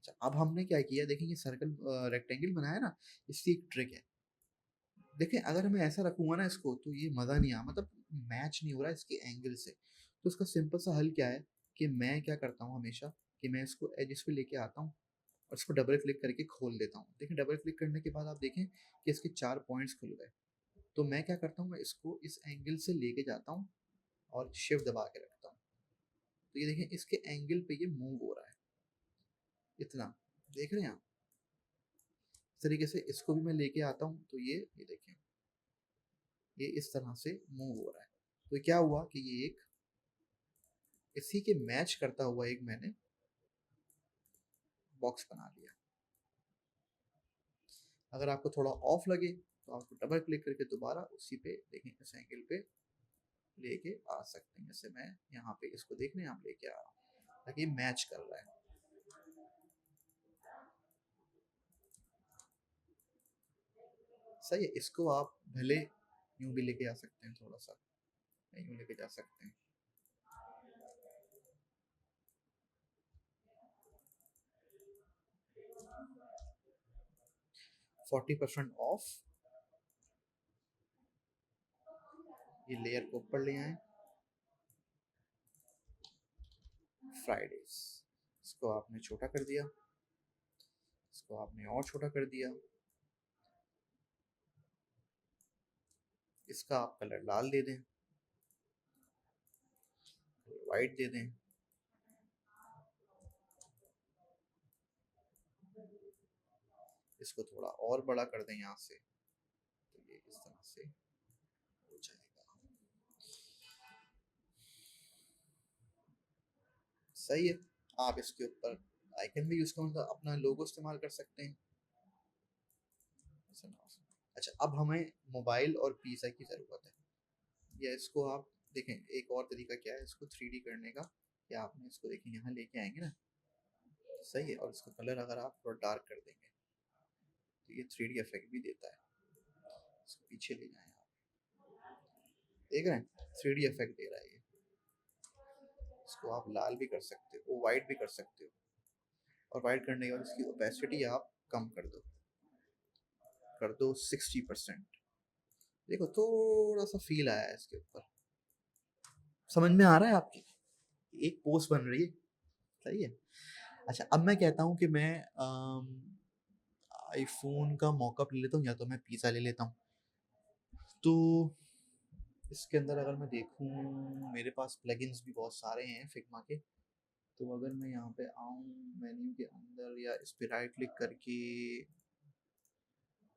S1: अच्छा, अब हमने क्या किया, देखिए ये सर्कल रेक्टेंगल बनाया ना, इसकी एक ट्रिक है। देखिए अगर मैं ऐसा रखूंगा ना इसको, तो ये मज़ा नहीं आ, मतलब मैच नहीं हो रहा है इसके एंगल से। तो इसका सिंपल सा हल क्या है, कि मैं क्या करता हूँ हमेशा, कि मैं इसको एजिस पे लेके आता हूँ और इसको डबल क्लिक करके खोल देता हूँ। देखिए डबल क्लिक करने के बाद आप देखें कि इसके 4 पॉइंट्स खुल गए। तो मैं क्या करता हूँ, मैं इसको इस एंगल से लेके जाता हूँ और शिफ्ट दबा के रखता हूँ। तो ये देखें इसके एंगल पे ये मूव हो रहा है इतना, देख रहे हैं आप। इस तरीके से इसको भी मैं लेके आता हूँ, तो ये देखें ये इस तरह से मूव हो रहा है। तो क्या हुआ कि ये एक इसी के मैच करता हुआ एक मैंने बॉक्स बना लिया। अगर आपको थोड़ा ऑफ लगे तो आपको डबल क्लिक करके दोबारा उसी पे देखें इस एंगल पे लेके आ सकते हैं। जैसे मैं यहाँ पे इसको देख रहे हैं, आप लेके आ रहा हूँ ताकि मैच कर रहा है। सही है, इसको आप भले यूं भी लेके आ सकते हैं, थोड़ा सा यूं लेके जा सकते हैं। 40% ऑफ। ये लेयर को ऊपर ले आए, फ्राइडेज। इसको आपने छोटा कर दिया, इसको आपने और छोटा कर दिया। इसका आप कलर लाल दे दें, वाइट दे दें। इसको थोड़ा और बड़ा कर दें यहाँ से, तो ये इस तरह से हो जाएगा। सही है, आप इसके ऊपर आइकन भी यूज कर, अपना लोगो इस्तेमाल कर सकते हैं। अच्छा, अब हमें मोबाइल और पिज़्ज़ा की ज़रूरत है, या इसको आप देखें एक और तरीका क्या है इसको 3D करने का, कि आपने इसको देखें यहाँ लेके आएंगे ना, सही है, और इसका कलर अगर आप थोड़ा डार्क कर देंगे तो ये 3D इफेक्ट भी देता है। इसको पीछे ले जाएं आप, देख रहे हैं 3D इफेक्ट दे रहा है ये। इसको आप लाल भी कर सकते हो, वाइट भी कर सकते हो, और वाइट करने के बाद इसकी ओपेसिटी आप कम कर दो 60%। देखो थोड़ा सा फील आया है इसके ऊपर, समझ में आ रहा है आपकी, एक पोस्ट बन रही है। सही है, अच्छा, अब मैं कहता हूँ कि मैं आईफ़ोन का मॉकअप ले लेता हूँ या तो मैं पिज़्ज़ा ले लेता हूँ। तो इसके अंदर अगर मैं देखूँ, मेरे पास प्लगइन्स भी बहुत सारे हैं फिग्मा के। तो अगर मैं यहाँ पे आऊँ मेन्यू के अंदर या इस पे राइट क्लिक करके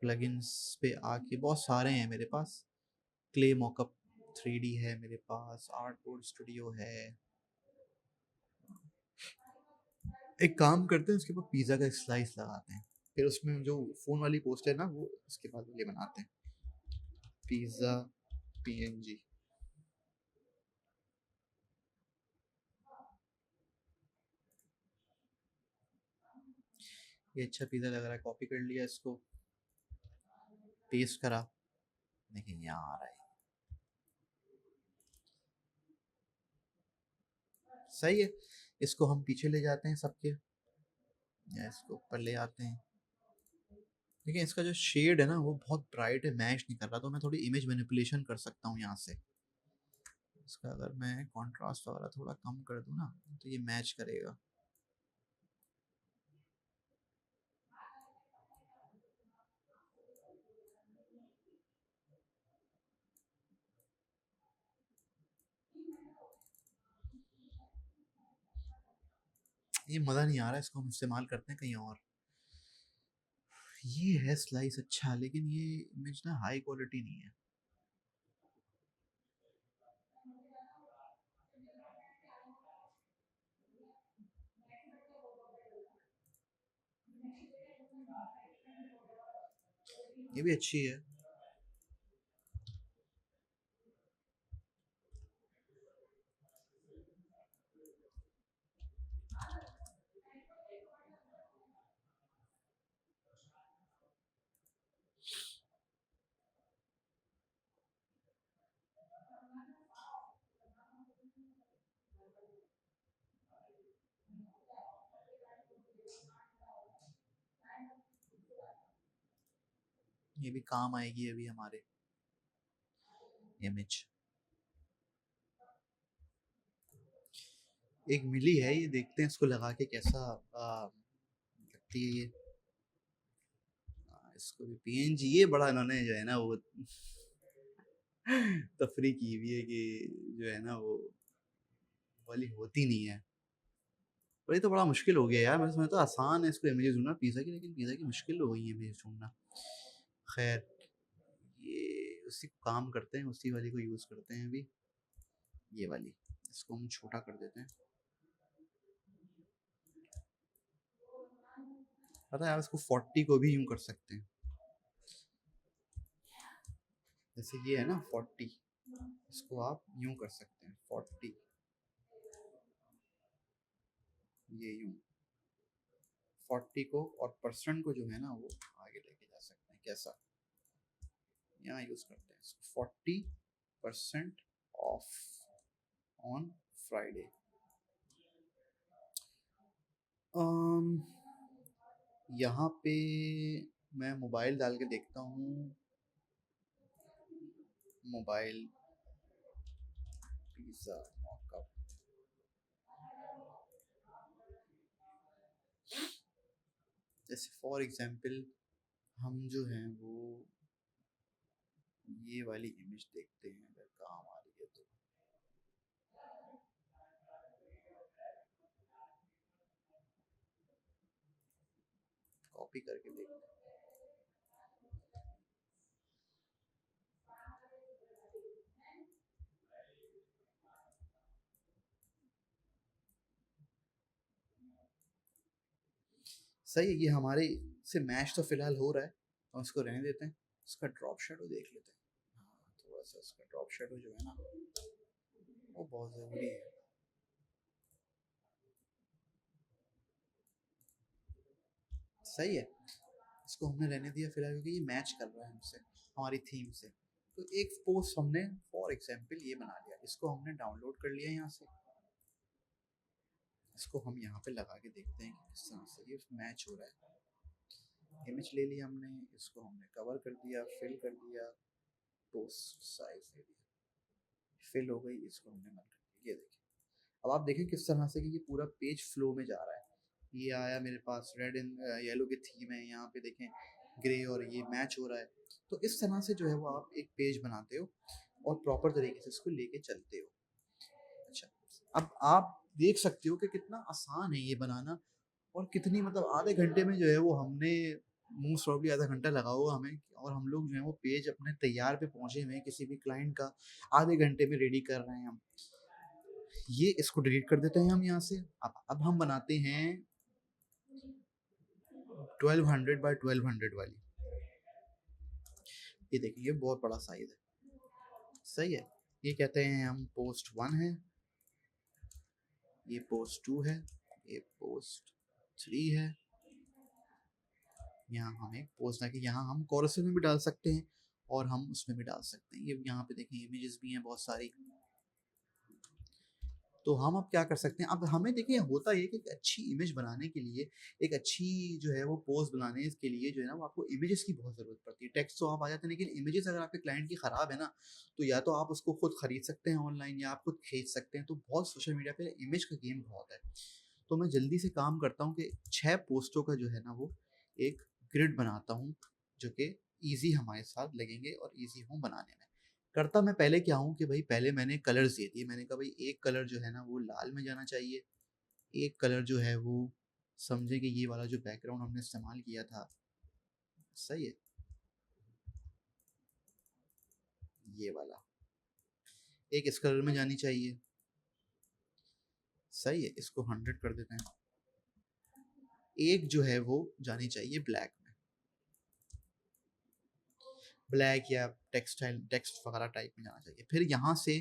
S1: प्लगइन्स पे आके, बहुत सारे हैं मेरे पास। क्ले मॉकअप 3D है मेरे पास, आर्टबोर्ड स्टूडियो है। एक काम करते हैं, उसके ऊपर पिज़्ज़ा का स्लाइस लगाते हैं, फिर उसमें जो फ़ोन वाली पोस्ट है ना, वो उसके बाद ये बनाते हैं, पिज़्ज़ा पीएनजी। ये अच्छा पिज़्ज़ा लग रहा है, कॉपी कर लिया इसको, पेस्ट करा, लेकिन यहाँ आ रहा है। सही है, इसको हम पीछे ले जाते हैं सबके, या इसको ऊपर ले आते हैं। लेकिन इसका जो शेड है ना, वो बहुत ब्राइट है, मैच नहीं कर रहा, तो मैं थोड़ी इमेज मैनिपुलेशन कर सकता हूँ यहाँ से। इसका अगर मैं कॉन्ट्रास्ट वगैरह थोड़ा कम कर दूँ ना, तो ये मैच करेगा। ये मज़ा नहीं आ रहा, इसको हम इस्तेमाल करते हैं कहीं और। ये है स्लाइस अच्छा, लेकिन ये इमेज ना हाई क्वालिटी नहीं है। ये भी अच्छी है। ये भी काम आएगी अभी हमारे इमेज। एक मिली है, ये देखते हैं इसको लगा के कैसा लगती है ये। इसको भी पीएनजी, ये बड़ा इन्होंने जो है ना वो तफरी की हुई है कि जो है ना वो वाली होती नहीं है। पर ये तो बड़ा मुश्किल हो गया यार, मैं समझता आसान है इसको इमेजेस ढूंढना पिज़्ज़ा की, लेकिन पिज़्ज़ा की मुश्किल हो गई है इमेज ढूंढना। खैर, ये उसी को काम करते हैं, उसी वाली को यूज़ करते हैं अभी, ये वाली। इसको हम छोटा कर देते हैं। पता है यार, इसको 40 को भी यूं कर सकते हैं, जैसे ये है ना 40, इसको आप यूं कर सकते हैं 40, ये यूं 40 को, और परसेंट को जो है ना वो आगे लेके जा सकते हैं। कैसा, यहाँ यूज करते हैं इसको, 40% ऑफ ऑन फ्राइडे। यहाँ पे मैं मोबाइल डाल के देखता हूँ, मोबाइल पिज़्ज़ा मॉकअप। जैसे फॉर एग्जांपल हम जो हैं वो ये वाली इमेज देखते हैं, अगर काम आ रही है तो। कॉपी करके देखते हैं। सही है, ये हमारे से मैच तो फिलहाल हो रहा है, और इसको रहने देते हैं। इसका ड्रॉप शेडो देख लेते हैं। हाँ, थोड़ा सा इसका ड्रॉप शेडो जो है ना, वो बहुत ज़रूरी है। सही है, इसको हमने रहने दिया फिलहाल, क्योंकि ये मैच कर रहा है हमसे, हमारी थीम से। तो एक पोस्ट हमने फॉर एग्जांपल ये बना लिया, इसको हमने डाउनलोड कर लिया यहाँ से। इसको हम यहाँ पे लगा के देखते हैं कि किस तरह से ये मैच हो रहा है। इमेज ले लिया हमने, इसको हमने कवर कर दिया, फिल कर दिया, पोस्ट साइज ले लिया, फिल हो गई, इसको हमने बंद कर दिया। ये देखिए, अब आप देखें किस तरह से कि ये पूरा पेज फ्लो में जा रहा है। ये आया मेरे पास, रेड एंड येलो की थीम है, यहाँ पे देखें ग्रे और ये मैच हो रहा है। तो इस तरह से जो है वो आप एक पेज बनाते हो और प्रॉपर तरीके से इसको लेके चलते हो। अच्छा, अब आप देख सकते हो कि कितना आसान है ये बनाना, और कितनी मतलब आधे घंटे में जो है वो हमने, मोस्ट प्रॉब्ली आधा घंटा लगा होगा हमें, और हम लोग जो है वो पेज अपने तैयार पे पहुंचे हुए हैं किसी भी क्लाइंट का, आधे घंटे में रेडी कर रहे हैं हम। ये इसको डिलीट कर देते हैं हम यहाँ से। अब हम बनाते हैं 1200 बाय 1200 वाली। ये देखिए बहुत बड़ा साइज है, सही है। ये कहते हैं हम पोस्ट 1 है, ये पोस्ट 2 है, ये पोस्ट 3 है। यहाँ हम एक पोस्ट है कि यहाँ हम कोरस में भी डाल सकते हैं और हम उसमें भी डाल सकते हैं। ये यहाँ पे देखें इमेजेस भी हैं बहुत सारी। तो हम अब क्या कर सकते हैं, अब हमें देखिए होता है कि एक अच्छी इमेज बनाने के लिए, एक अच्छी जो है वो पोस्ट बनाने के लिए जो है ना वो आपको इमेजेस की बहुत ज़रूरत पड़ती है। टेक्स्ट तो आप आ जाते हैं, लेकिन इमेजेस अगर आपके क्लाइंट की ख़राब है ना, तो या तो आप उसको खुद खरीद सकते हैं ऑनलाइन, या आप खुद खरीद सकते हैं। तो बहुत सोशल मीडिया पे इमेज का गेम बहुत है। तो मैं जल्दी से काम करता हूँ कि 6 पोस्टों का जो है ना वो एक ग्रिड बनाता हूँ, जो कि ईज़ी हमारे साथ लगेंगे और ईज़ी हों बनाने में। करता मैं पहले क्या हूँ कि भाई पहले मैंने कलर्स दे दिए। मैंने कहा भाई एक कलर जो है ना वो लाल में जाना चाहिए, एक कलर जो है वो समझे कि ये वाला जो बैकग्राउंड हमने इस्तेमाल किया था, सही है, ये वाला एक इस कलर में जानी चाहिए, सही है। इसको 100 कर देते हैं। एक जो है वो जानी चाहिए ब्लैक में, ब्लैक या टेक्सटाइल टेक्स्ट वगैरह टाइप में जाना चाहिए। फिर यहाँ से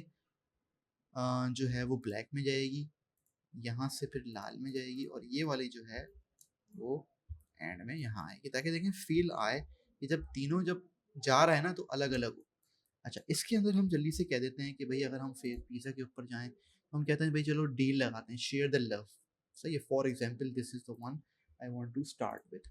S1: जो है वो ब्लैक में जाएगी, यहाँ से फिर लाल में जाएगी, और ये वाली जो है वो एंड में यहाँ आएगी, ताकि देखें फील आए कि जब तीनों जब जा रहा है ना तो अलग अलग हो। अच्छा, इसके अंदर हम जल्दी से कह देते हैं कि भाई अगर हम पिज़्ज़ा के ऊपर जाएं तो हम कहते हैं भाई चलो डील लगाते हैं, शेयर द लव, सही है। For example this is the one I want to start with.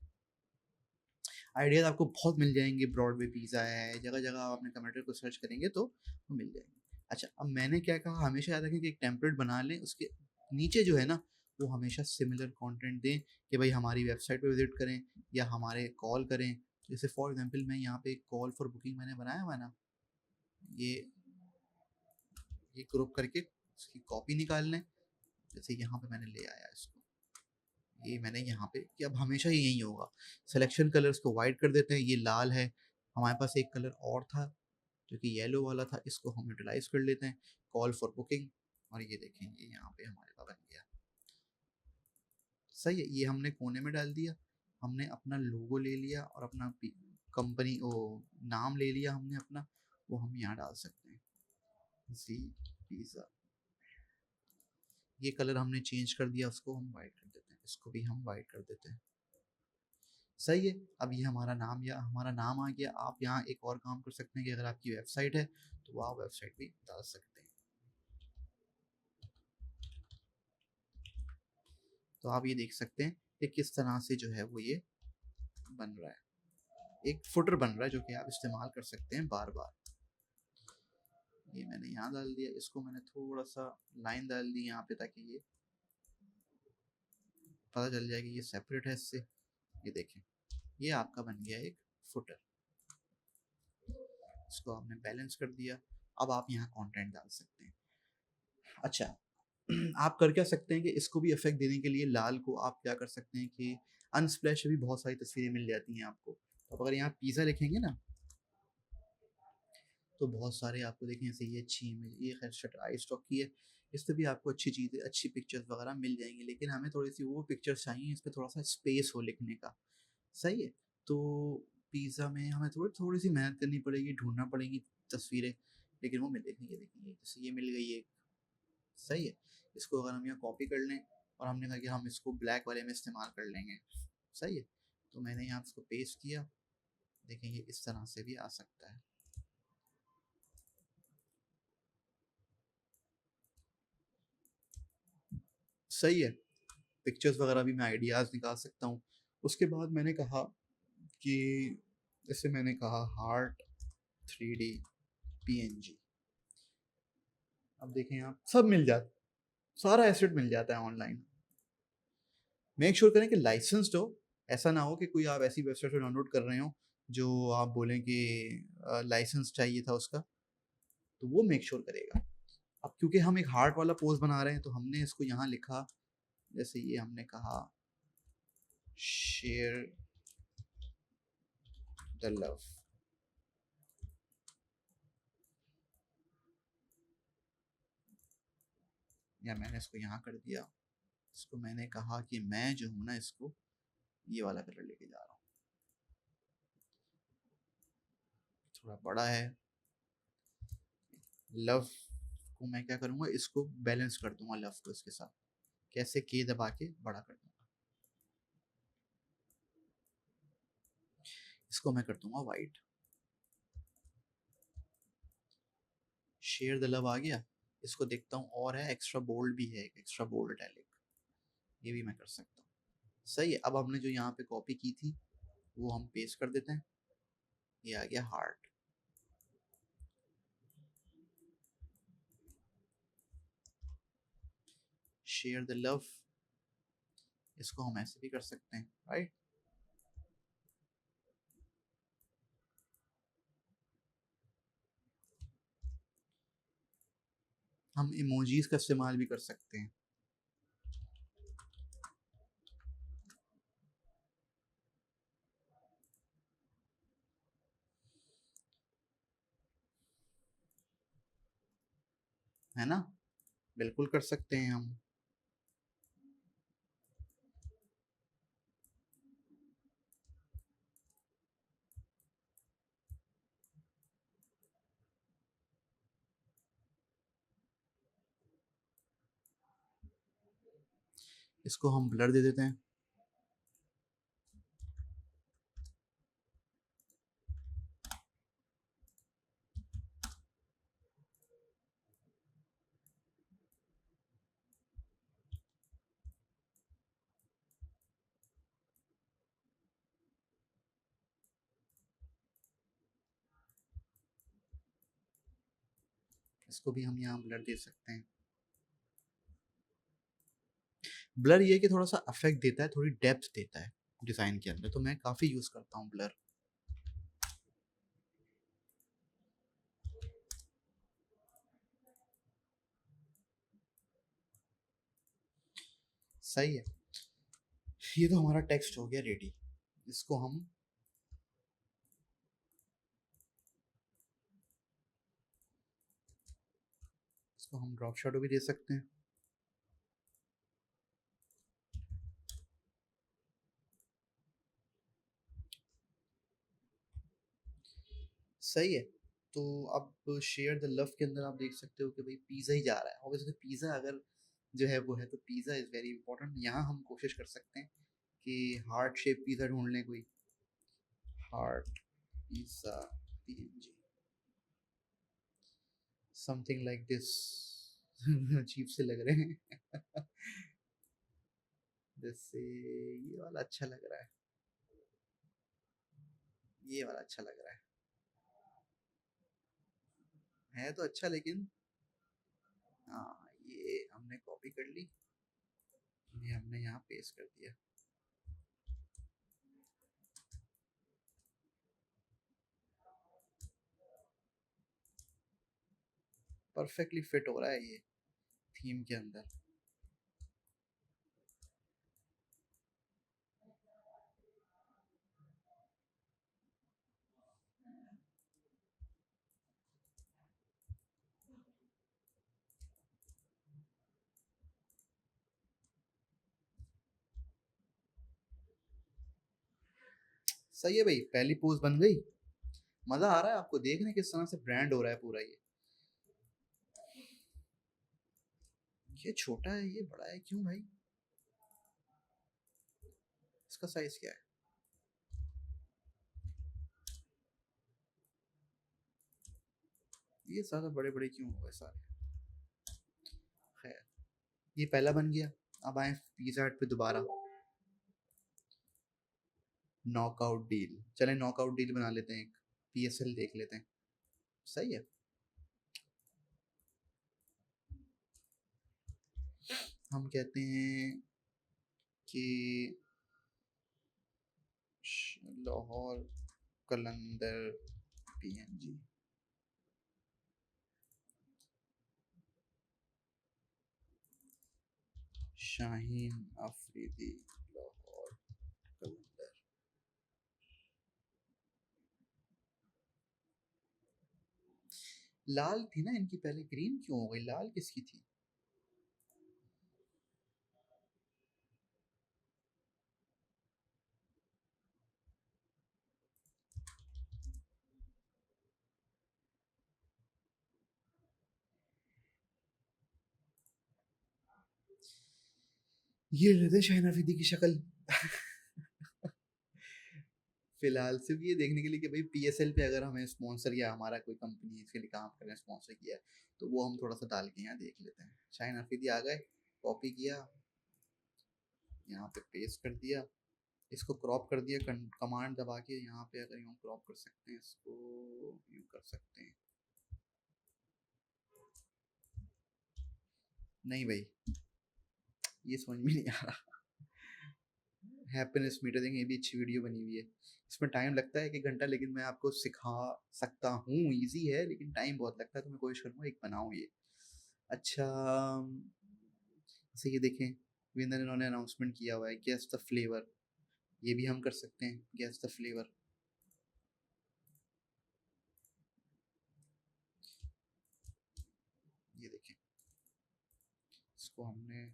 S1: Ideas आपको बहुत मिल जाएंगे, ब्रॉडवे पिज़्ज़ा है, जगह जगह आप अपने कंप्यूटर को सर्च करेंगे तो वो मिल जाएंगे। अच्छा, अब मैंने क्या कहा, हमेशा याद रखें कि एक टेम्पलेट बना लें, उसके नीचे जो है ना वो हमेशा सिमिलर कंटेंट दें कि भाई हमारी वेबसाइट पे विजिट करें या हमारे कॉल करें। जैसे फॉर एग्जांपल मैं यहाँ पे एक कॉल फॉर बुकिंग मैंने बनाया हुआ है ना, ये ये ग्रुप करके उसकी कॉपी निकाल लें। जैसे यहाँ पे मैंने ले आया इसको, ये मैंने यहाँ पे कि अब हमेशा ही यही होगा। सिलेक्शन कलर्स को वाइट कर देते हैं, ये लाल है। हमारे पास एक कलर और था जो कि येलो वाला था, इसको हम यूटिलाइज कर लेते हैं, कॉल फॉर बुकिंग। और ये देखेंगे यहाँ पे हमारे पास बन गया, सही है। ये हमने कोने में डाल दिया, हमने अपना लोगो ले लिया और अपना कंपनी ओ नाम ले लिया हमने अपना, वो हम यहाँ डाल सकते हैं, जी पिज़्ज़ा। ये कलर हमने चेंज कर दिया, उसको हम वाइट कर देते हैं, इसको भी हम वाइट कर देते हैं, सही है। अब ये हमारा नाम या हमारा नाम आ गया। आप यहाँ एक और काम कर सकते हैं कि अगर आपकी वेबसाइट है तो आप वेबसाइट भी डाल सकते हैं। तो आप ये देख सकते हैं कि किस तरह से जो है वो ये बन रहा है, एक फुटर बन रहा है जो कि आप इस्तेमाल कर सकते हैं बार बार। ये मैंने यहाँ डाल दिया, इसको मैंने थोड़ा सा लाइन डाल दी यहाँ पे ताकि ये पता चल जाए कि ये सेपरेट है इससे। ये देखें, ये आपका बन गया एक फुटर। इसको आपने बैलेंस कर दिया। अब आप यहाँ कंटेंट डाल सकते हैं। अच्छा, आप कर क्या सकते हैं कि इसको भी इफेक्ट देने के लिए लाल को आप क्या कर सकते हैं कि अनस्प्लैश भी बहुत सारी तस्वीरें मिल जाती हैं आपको। तो अगर यहाँ पिज़्ज़ा लिखेंगे ना तो बहुत सारे आपको देखें, जैसे ये अच्छी इमेज, ये खैर शटर आई स्टॉक की है, इस पर भी आपको अच्छी चीज़ें, अच्छी पिक्चर्स वगैरह मिल जाएंगी। लेकिन हमें थोड़ी सी वो पिक्चर्स चाहिए इस पर थोड़ा सा स्पेस हो लिखने का, सही है। तो पिज़्ज़ा में हमें थोड़ी थोड़ी सी मेहनत करनी पड़ेगी, ढूंढना पड़ेगी तस्वीरें, लेकिन वो मिलेंगी। ये देखेंगे जैसे ये मिल गई एक, सही है। इसको अगर हम यहाँ कॉपी कर लें और हमने कहा कि हम इसको ब्लैक वाले में इस्तेमाल कर लेंगे, सही है। तो मैंने यहाँ इसको पेस्ट किया, देखेंगे इस तरह से भी आ सकता है, सही है। पिक्चर्स वगैरह भी मैं आइडियाज़ निकाल सकता हूँ। उसके बाद मैंने कहा कि जैसे मैंने कहा हार्ट 3D PNG। अब देखें आप सब मिल जाता, सारा एसेट मिल जाता है ऑनलाइन। मेक श्योर करें कि लाइसेंस्ड हो। ऐसा ना हो कि कोई आप ऐसी वेबसाइट से डाउनलोड कर रहे हो जो आप बोलें कि लाइसेंस चाहिए था उसका, तो वो मेक श्योर करेगा। अब क्योंकि हम एक हार्ट वाला पोस्ट बना रहे हैं तो हमने इसको यहाँ लिखा, जैसे ये हमने कहा शेयर द लव, या मैंने इसको यहाँ कर दिया, इसको मैंने कहा कि मैं जो हूँ ना इसको ये वाला कलर लेके जा रहा हूँ, थोड़ा बड़ा है। लव को मैं क्या करूँगा, इसको बैलेंस कर दूंगा लव को इसके साथ, कैसे के दबा के बड़ा कर दूंगा, इसको मैं कर दूंगा वाइट। शेयर द लव आ गया। इसको देखता हूँ और है, एक्स्ट्रा बोल्ड भी है, एक्स्ट्रा बोल्ड इटैलिक, ये भी मैं कर सकता हूँ। सही है। अब हमने जो यहाँ पे कॉपी की थी वो हम पेस्ट कर देते हैं, ये आ गया हार्ट। शेयर द लव, इसको हम ऐसे भी कर सकते हैं, राइट। हम इमोजीज का इस्तेमाल भी कर सकते हैं। है ना, बिल्कुल कर सकते हैं हम। इसको हम ब्लर दे देते हैं। इसको भी हम यहाँ ब्लर दे सकते हैं। ब्लर ये कि थोड़ा सा अफेक्ट देता है, थोड़ी डेप्थ देता है डिजाइन के अंदर, तो मैं काफी यूज करता हूँ ब्लर। सही है। ये तो हमारा टेक्स्ट हो गया रेडी। इसको हम ड्रॉप शैडो भी दे सकते हैं। सही है। तो अब शेयर द लव के अंदर आप देख सकते हो कि भाई पिज़्ज़ा ही जा रहा है, ऑब्वियसली पिज़्ज़ा अगर जो है वो है तो पिज़्ज़ा इज़ वेरी इंपॉर्टेंट। यहाँ हम कोशिश कर सकते हैं कि हार्ट शेप पिज़्ज़ा ढूंढ लें कोई, heart pizza PNG, something like this. अजीब से लग रहे हैं। जैसे ये वाला अच्छा लग रहा है, ये वाला अच्छा लग रहा है तो अच्छा, लेकिन हाँ ये हमने कॉपी कर ली, ये हमने यहाँ पेस्ट कर दिया। परफेक्टली फिट हो रहा है ये थीम के अंदर। सही है भाई, पहली पोज बन गई। मजा आ रहा है आपको देखने किस तरह से ब्रांड हो रहा है पूरा ये छोटा है ये बड़ा है क्यों भाई, इसका साइज क्या है। ये सारा बड़े बड़े क्यों हो गए सारे। खैर, ये पहला बन गया। अब आए पिज़्ज़ा हट पे दोबारा। नॉकआउट डील, चलें नॉकआउट डील बना लेते हैं एक, पीएसएल देख लेते हैं। सही है। हम कहते हैं कि लाहौर कलंदर पीएनजी। शाहीन अफरीदी लाहौर कलंदर। लाल थी ना इनकी पहले, ग्रीन क्यों हो गई? लाल किसकी थी? ये लेते शाहीन अफरीदी की शक्ल। फिलहाल सिर्फ ये देखने के लिए कि भाई पीएसएल पे अगर हमें स्पॉन्सर या हमारा कोई कंपनी इसके लिए काम कर रहे हैं, स्पॉन्सर किया है, तो वो हम थोड़ा सा डाल के यहाँ देख लेते हैं। शाहीन अफरीदी आ गए, कॉपी किया, यहाँ पे पेस्ट कर दिया, इसको क्रॉप कर दिया, कमांड दबा के यहाँ पे अगर यूँ क्रॉप कर सकते हैं, इसको यूँ कर सकते हैं। नहीं भाई, ये समझ में नहीं आ रहा। हैप्पीनेस मीटर देंगे, ये भी अच्छी वीडियो बनी हुई है। इसमें टाइम लगता है 1 घंटा, लेकिन मैं आपको सिखा सकता हूँ। इजी है लेकिन टाइम बहुत लगता है, तो मैं कोशिश करूँगा एक बनाऊँ ये। अच्छा, जैसे ये देखें, विनर इन्होंने अनाउंसमेंट किया हुआ है, गेस द फ्लेवर। ये भी हम कर सकते हैं, गेस द फ्लेवर। ये देखें, इसको हमने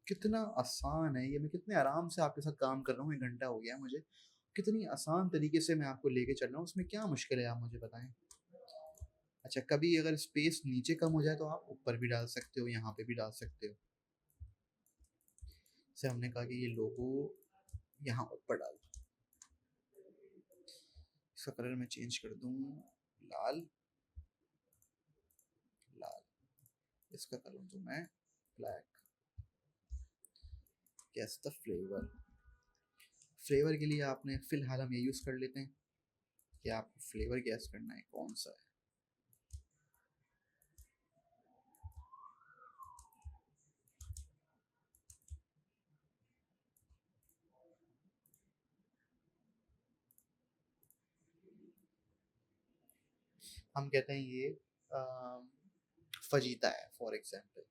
S1: कितना आसान है ये, मैं कितने आराम से आपके साथ काम कर रहा हूँ, 1 घंटा हो गया मुझे, कितनी आसान तरीके से मैं आपको लेके चल रहा हूँ, उसमें क्या मुश्किल है आप मुझे बताएं। अच्छा, कभी अगर स्पेस नीचे कम हो जाए तो आप ऊपर भी डाल सकते हो, यहाँ पे भी डाल सकते हो। जैसे हमने कहा कि ये लोगो यहाँ ऊपर डाल, इसका कलर मैं चेंज कर दूँ, लाल, लाल, इसका कलर दूँ मैं black. Guess the flavour. Flavour के लिए आपने फिलहाल हम ये यूज़ कर लेते हैं कि आपको फ्लेवर गैस करना है कौन सा है। हम कहते हैं ये फजीता है फॉर एग्जाम्पल।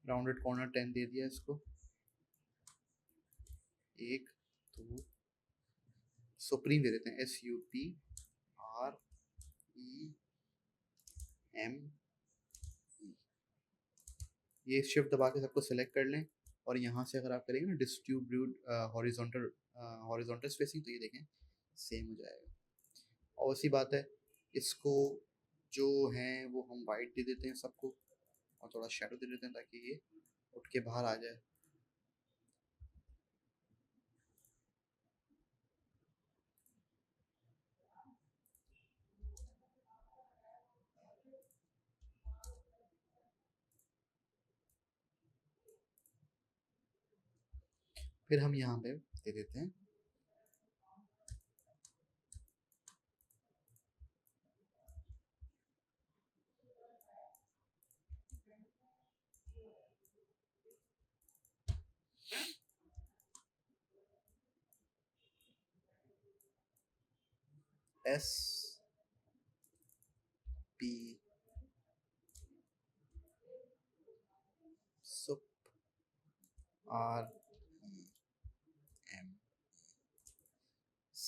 S1: राउंडेड कॉर्नर 10 दे दिया इसको, 1 2, सुप्रीम दे देते हैं, SUPREME। ये शिफ्ट दबा के सबको सिलेक्ट कर लें, और यहाँ से अगर आप करेंगे ना डिस्ट्रीब्यूट हॉरिजॉन्टल, हॉरिजॉन्टल स्पेसिंग, तो ये देखें सेम हो जाएगा। और उसी बात है, इसको जो है वो हम वाइट दे देते हैं सबको, और थोड़ा शेडो दे देते हैं ताकि ये उठ के बाहर आ जाए। फिर हम यहाँ पे दे देते हैं SUPREME।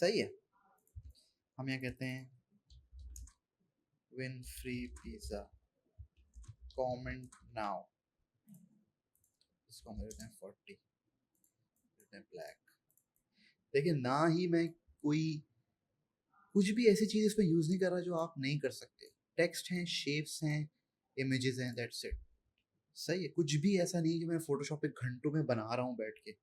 S1: सही है। हम यहाँ कहते हैं win free pizza, comment now, इसको हम देते हैं 40, देते हैं ब्लैक। देखिए ना ही मैं कोई कुछ भी ऐसी चीज इसमें यूज नहीं कर रहा जो आप नहीं कर सकते। टेक्स्ट हैं, शेप्स हैं, इमेजेस हैं, दैट्स इट। सही है, कुछ भी ऐसा नहीं है कि मैं फोटोशॉप पे घंटों में बना रहा हूँ बैठ के।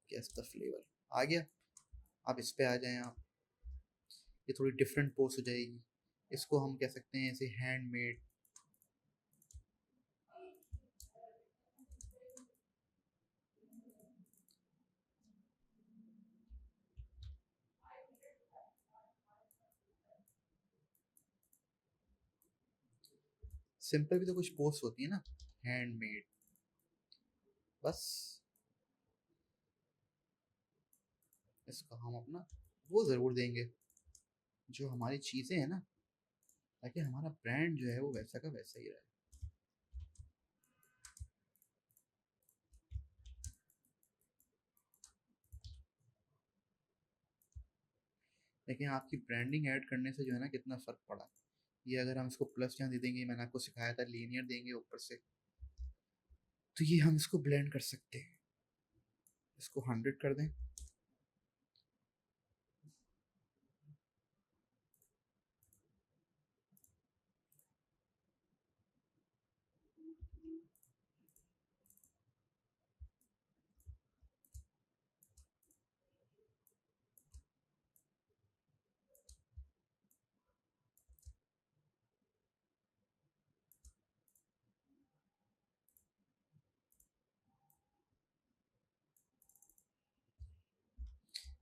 S1: गेस द फ्लेवर आ गया। आप इस पे आ जाएं आप, ये थोड़ी डिफरेंट पोस्ट हो जाएगी। इसको हम कह सकते हैं ऐसे हैंडमेड। सिंपल भी तो कुछ पोस्ट होती है ना, हैंडमेड, बस। इसको हम अपना वो ज़रूर देंगे जो हमारी चीज़ें हैं ना, ताकि हमारा ब्रांड जो है वो वैसा का वैसा ही रहे। लेकिन आपकी ब्रांडिंग ऐड करने से जो है ना कितना फ़र्क पड़ा। ये अगर हम इसको प्लस यहाँ दे देंगे, मैंने आपको सिखाया था लीनियर देंगे ऊपर से, तो ये हम इसको ब्लेंड कर सकते हैं। इसको 100 कर दें।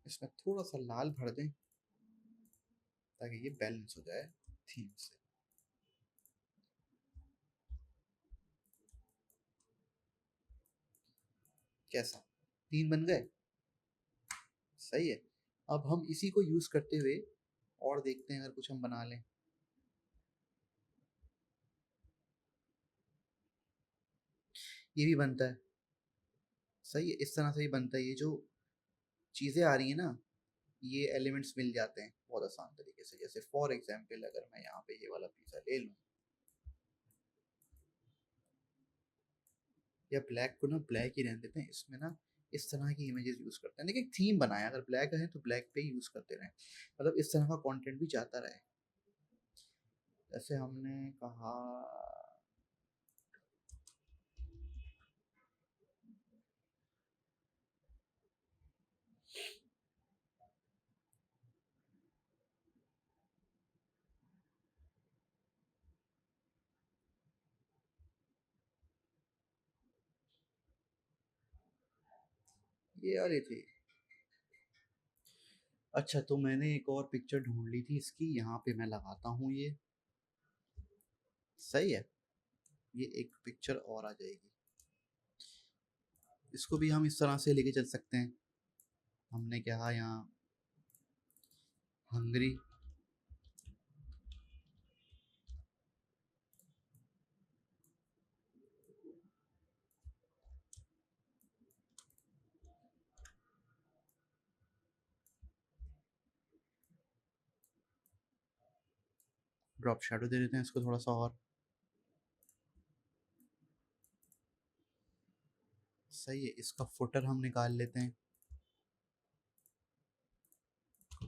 S1: इसमें थोड़ा सा लाल भर दें ताकि ये बैलेंस हो जाए थीम से। कैसा, 3 बन गए? सही है। अब हम इसी को यूज करते हुए और देखते हैं अगर कुछ हम बना लें। ये भी बनता है। सही है, इस तरह से ही बनता है। ये जो चीजें आ रही है ना, ये एलिमेंट्स मिल जाते हैं बहुत आसान तरीके से। जैसे फॉर एग्जाम्पल अगर मैं यहाँ पे ये वाला पिज्जा ले लूँ, या ब्लैक को ना ब्लैक ही रहने देते हैं, इसमें ना इस तरह की इमेजेस यूज करते हैं। देखिए थीम बनाया, अगर ब्लैक है तो ब्लैक पे ही यूज करते रहें, मतलब इस तरह का कंटेंट भी जाता रहे। जैसे हमने कहा, ये वाली थी। अच्छा, तो मैंने एक और पिक्चर ढूंढ ली थी इसकी, यहाँ पे मैं लगाता हूँ ये। सही है, ये एक पिक्चर और आ जाएगी। इसको भी हम इस तरह से लेके चल सकते हैं। हमने कहा यहाँ हंगरी, ड्रॉप शेडो दे देते हैं इसको थोड़ा सा और। सही है, इसका फुटर हम निकाल लेते हैं,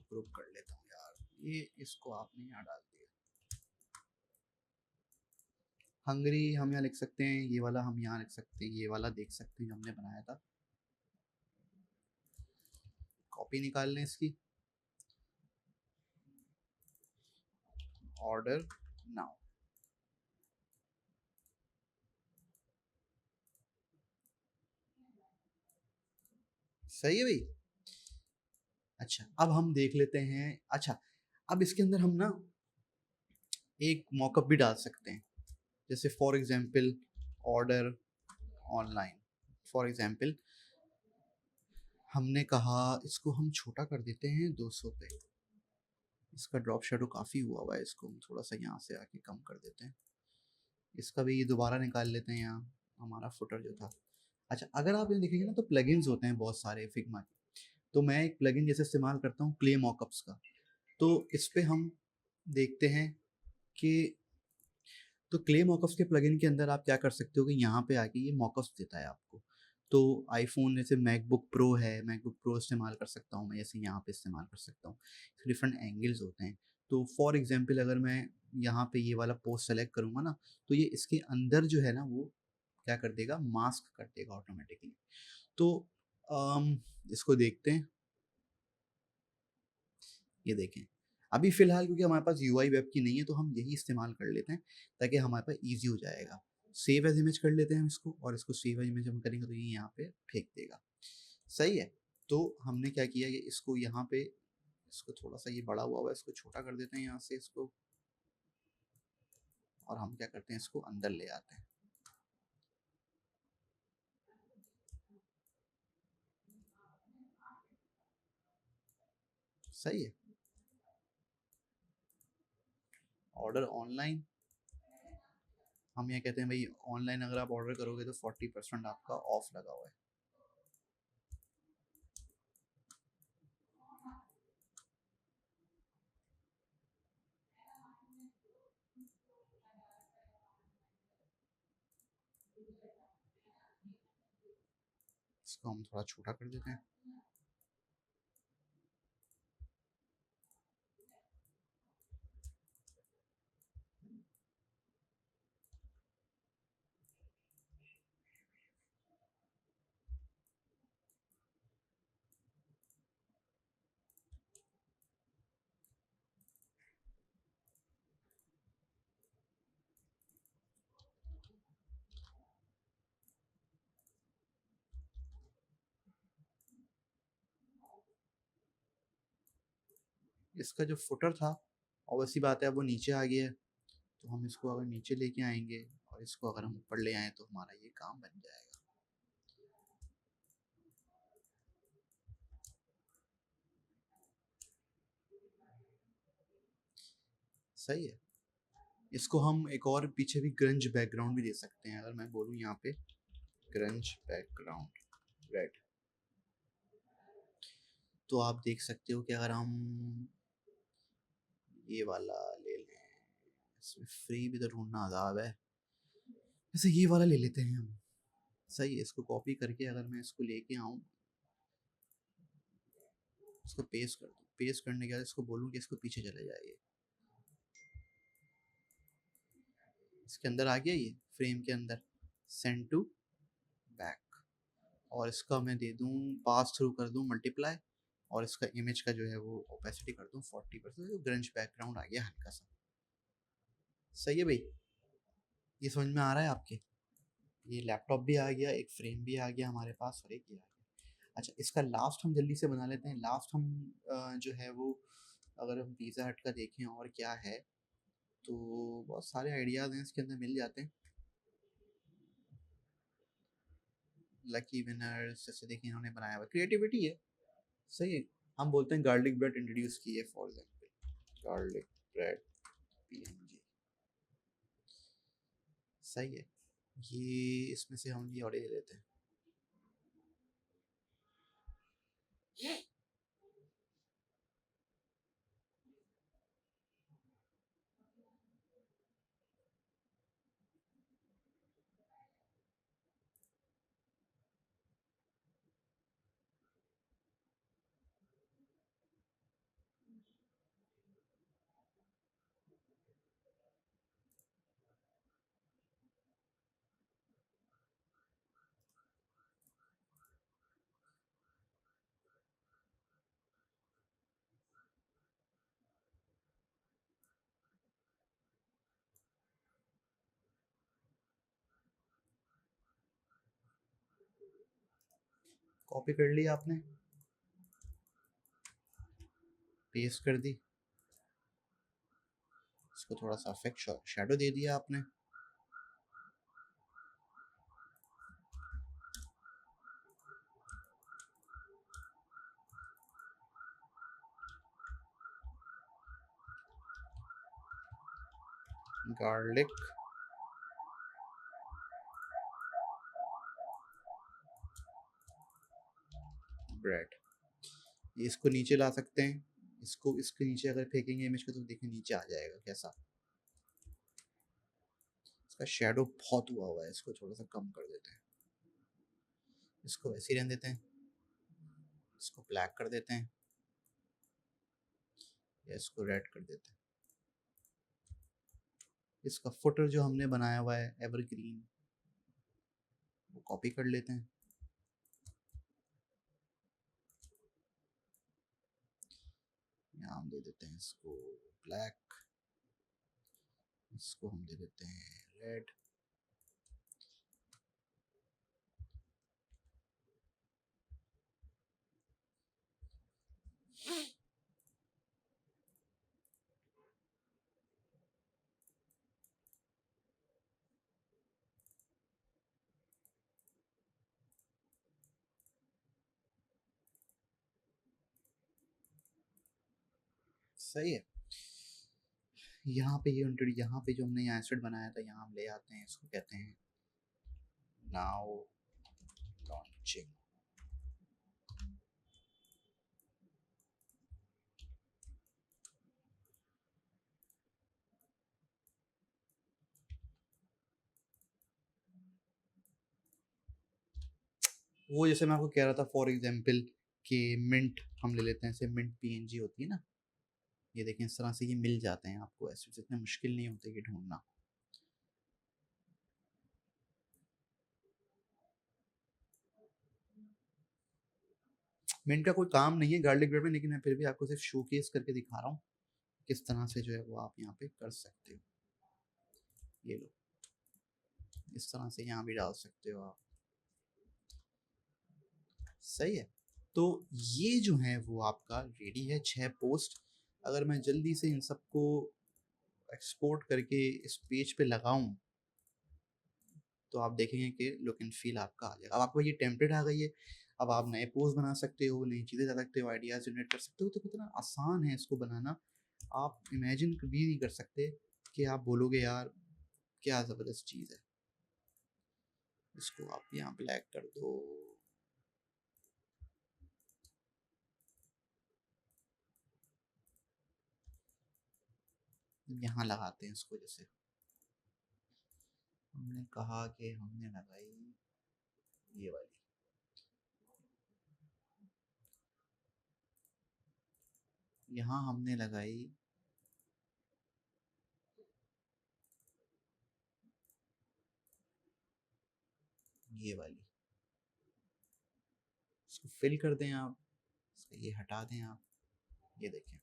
S1: ग्रुप कर लेता हूँ यार। ये इसको आपने यहाँ डाल दिया। हंगरी हम यहाँ लिख सकते हैं, ये वाला हम यहाँ लिख सकते हैं, ये वाला देख सकते हैं जो हमने बनाया था। कॉपी निकाल लें इसकी, ऑर्डर नाउ। सही है भाई। अच्छा, अब हम देख लेते हैं। अच्छा, अब इसके अंदर हम ना एक मॉकअप भी डाल सकते हैं। जैसे for example order online, for example हमने कहा इसको हम छोटा कर देते हैं 200 पे। इसका ड्रॉप शेडो काफ़ी हुआ हुआ है, इसको हम थोड़ा सा यहाँ से आके कम कर देते हैं। इसका भी दोबारा निकाल लेते हैं यहाँ, हमारा फुटर जो था। अच्छा, अगर आप ये देखेंगे ना तो प्लगइन्स होते हैं बहुत सारे फिग्मा के। तो मैं एक प्लगइन जैसे इस्तेमाल करता हूँ क्ले मॉकअप्स का। तो इस पे हम देखते हैं कि तो क्ले मॉकअप्स के प्लगइन के अंदर आप क्या कर सकते हो कि यहाँ पे आके ये मॉकअप्स देता है आपको। तो आईफोन जैसे मैकबुक प्रो है, मैकबुक प्रो इस्तेमाल कर सकता हूँ मैं, जैसे यहाँ पे इस्तेमाल कर सकता हूँ। डिफरेंट एंगल्स होते हैं। तो फॉर एग्जांपल अगर मैं यहाँ पे ये वाला पोस्ट सेलेक्ट करूँगा ना, तो ये इसके अंदर जो है ना वो क्या कर देगा, मास्क कर देगा ऑटोमेटिकली। तो इसको देखते हैं। ये देखें, अभी फ़िलहाल क्योंकि हमारे पास यूआई वेब की नहीं है तो हम यही इस्तेमाल कर लेते हैं ताकि हमारे पास ईज़ी हो जाएगा। सेव एज़ इमेज कर लेते हैं हम इसको, और इसको सेव एज़ इमेज हम करेंगे तो ये यहाँ पे फेंक देगा। सही है। तो हमने क्या किया कि इसको यहाँ पे, इसको थोड़ा-सा ये बड़ा हुआ है, इसको छोटा कर देते हैं यहाँ से इसको, और हम क्या करते हैं इसको अंदर ले आते हैं। सही है। ऑर्डर ऑनलाइन, हम ये कहते हैं भाई ऑनलाइन अगर आप ऑर्डर करोगे तो 40% आपका ऑफ लगा हुआ है। इसको हम थोड़ा छोटा कर देते हैं। इसका जो फुटर था, ऑब्वियस सी बात है अब वो नीचे आ गया है। तो हम इसको अगर नीचे लेके आएंगे और इसको अगर हम ऊपर ले आए तो हमारा ये काम बन जाएगा। सही है। इसको हम एक और पीछे भी ग्रंज बैकग्राउंड भी दे सकते हैं। अगर मैं बोलूँ यहाँ पे ग्रंज बैकग्राउंड रेड, तो आप देख सकते हो कि अगर हम ये वाला ले लें, इसमें फ्री भी तो ढूंढना आदाब है, जैसे ये वाला ले लेते हैं हम। सही है। इसको कॉपी करके अगर मैं इसको लेके आऊँ, इसको पेस्ट कर दूँ, पेस्ट करने के बाद इसको बोलूँ कि इसको पीछे चले जाइए, इसके अंदर आ गया ये फ्रेम के अंदर, सेंड टू बैक। और इसका मैं दे दूँ, पास थ्रू कर दूँ मल्टीप्लाई, और इसका इमेज का जो है वो ओपेसिटी कर दूँ 40%। तो ग्रंज बैकग्राउंड आ गया हल्का सा। सही है भाई, ये समझ में आ रहा है आपके? ये लैपटॉप भी आ गया, एक फ्रेम भी आ गया हमारे पास, और एक ये आ गया। अच्छा, इसका लास्ट हम जल्दी से बना लेते हैं। लास्ट हम जो है वो, अगर हम पिज़्ज़ा हट का देखें और क्या है, तो बहुत सारे आइडियाज़ हैं इसके अंदर, मिल जाते हैं। लकी विनर्स जैसे देखिए इन्होंने बनाया हुआ, क्रिएटिविटी है। सही है। हम बोलते हैं गार्लिक ब्रेड इंट्रोड्यूस की है for example, garlic bread PNG. सही है। ये इसमें से हम ये ऑर्डर ले लेते हैं। कॉपी कर ली आपने, पेस्ट कर दी, इसको थोड़ा सा इफेक्ट शैडो दे दिया आपने। गार्लिक ये इसको नीचे ला सकते हैं, इसको इसके नीचे अगर फेंकेंगे इमेज को तो देखिए नीचे आ जाएगा कैसा। इसका शेडो बहुत हुआ है, इसको थोड़ा सा कम कर देते हैं, इसको ऐसे ही रहने देते हैं, इसको ब्लैक कर देते हैं या इसको रेड कर देते हैं। इसका फुटर जो हमने बनाया हुआ है एवरग्रीन, वो कॉपी कर लेते हैं, यहाँ हम दे देते हैं इसको ब्लैक, इसको हम दे देते हैं रेड। सही है। यहाँ पे ये यहाँ पे जो हमने यहाँ एसिड बनाया था यहाँ हम ले आते हैं, इसको कहते हैं नाउ लॉन्चिंग। वो जैसे मैं आपको कह रहा था फॉर एग्जांपल कि मिंट हम ले लेते हैं, जैसे मिंट पीएनजी होती है ना, ये देखें इस तरह से ये मिल जाते हैं आपको, एसिड्स इतने मुश्किल नहीं होते कि ढूंढना। मिंट का कोई काम नहीं है गार्लिक ब्रेड में, लेकिन मैं फिर भी आपको सिर्फ शोकेस करके दिखा रहा हूँ किस तरह से जो है वो आप यहाँ पे कर सकते हो। ये लो, इस तरह से यहाँ भी डाल सकते हो आप। सही है। तो ये जो है वो आपका रेडी है 6 पोस्ट। अगर मैं जल्दी से इन सबको एक्सपोर्ट करके इस पेज पे लगाऊं तो आप देखेंगे कि लुक एंड फील आपका आ जाएगा। अब आपको ये टेम्पलेट आ गई है, अब आप नए पोस्ट बना सकते हो, नई चीज़ें कर सकते हो, आइडियाज़ जनरेट कर सकते हो। तो कितना आसान है इसको बनाना, आप इमेजिन कभी नहीं कर सकते कि आप बोलोगे यार क्या ज़बरदस्त चीज़ है। इसको आप यहाँ ब्लैक कर दो, यहाँ लगाते हैं इसको। जैसे हमने कहा कि हमने लगाई ये वाली, यहाँ हमने लगाई ये वाली, इसको फिल कर दें आप, इसको ये हटा दें आप। ये देखें,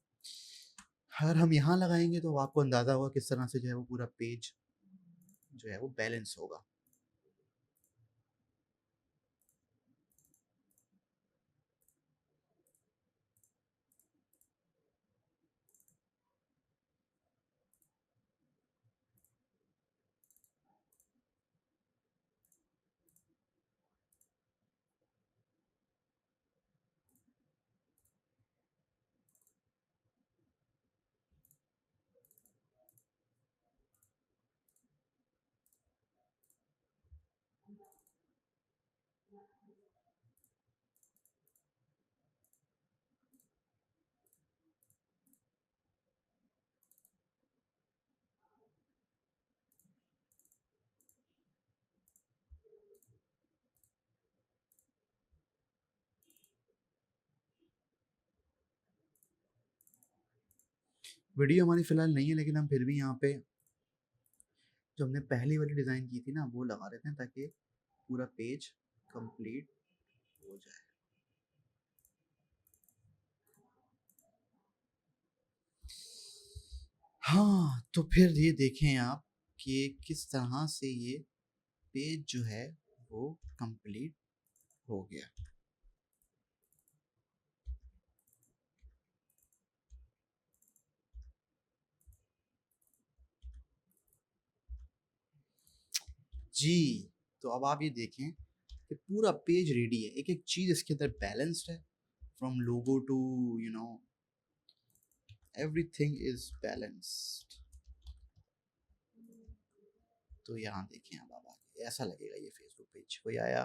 S1: अगर हम यहाँ लगाएंगे तो आपको अंदाज़ा होगा किस तरह से जो है वो पूरा पेज जो है वो बैलेंस होगा। वीडियो हमारी फ़िलहाल नहीं है, लेकिन हम फिर भी यहाँ पे जो हमने पहली वाली डिज़ाइन की थी ना वो लगा देते हैं ताकि पूरा पेज कंप्लीट हो जाए। हाँ, तो फिर ये देखें आप कि किस तरह से ये पेज जो है वो कंप्लीट हो गया। जी, तो अब आप ये देखें कि पूरा पेज रेडी है, एक-एक चीज़ इसके अंदर बैलेंस्ड है, from logo to you know everything is balanced. तो यहाँ देखें अब आप आगे ऐसा लगेगा ये फेसबुक पेज। कोई आया,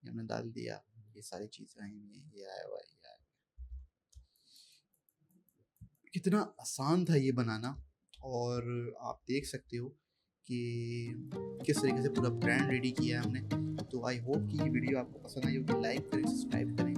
S1: ये हमने डाल दिया, ये सारी चीज़ें आई हुई हैं, ये आया हुआ है, ये आया हुआ है। कितना आसान था ये बनाना, और आप देख सकते हो कि किस तरीके से पूरा ब्रांड रेडी किया है हमने। तो आई होप कि ये वीडियो आपको पसंद आई होगी। लाइक करें, सब्सक्राइब करें।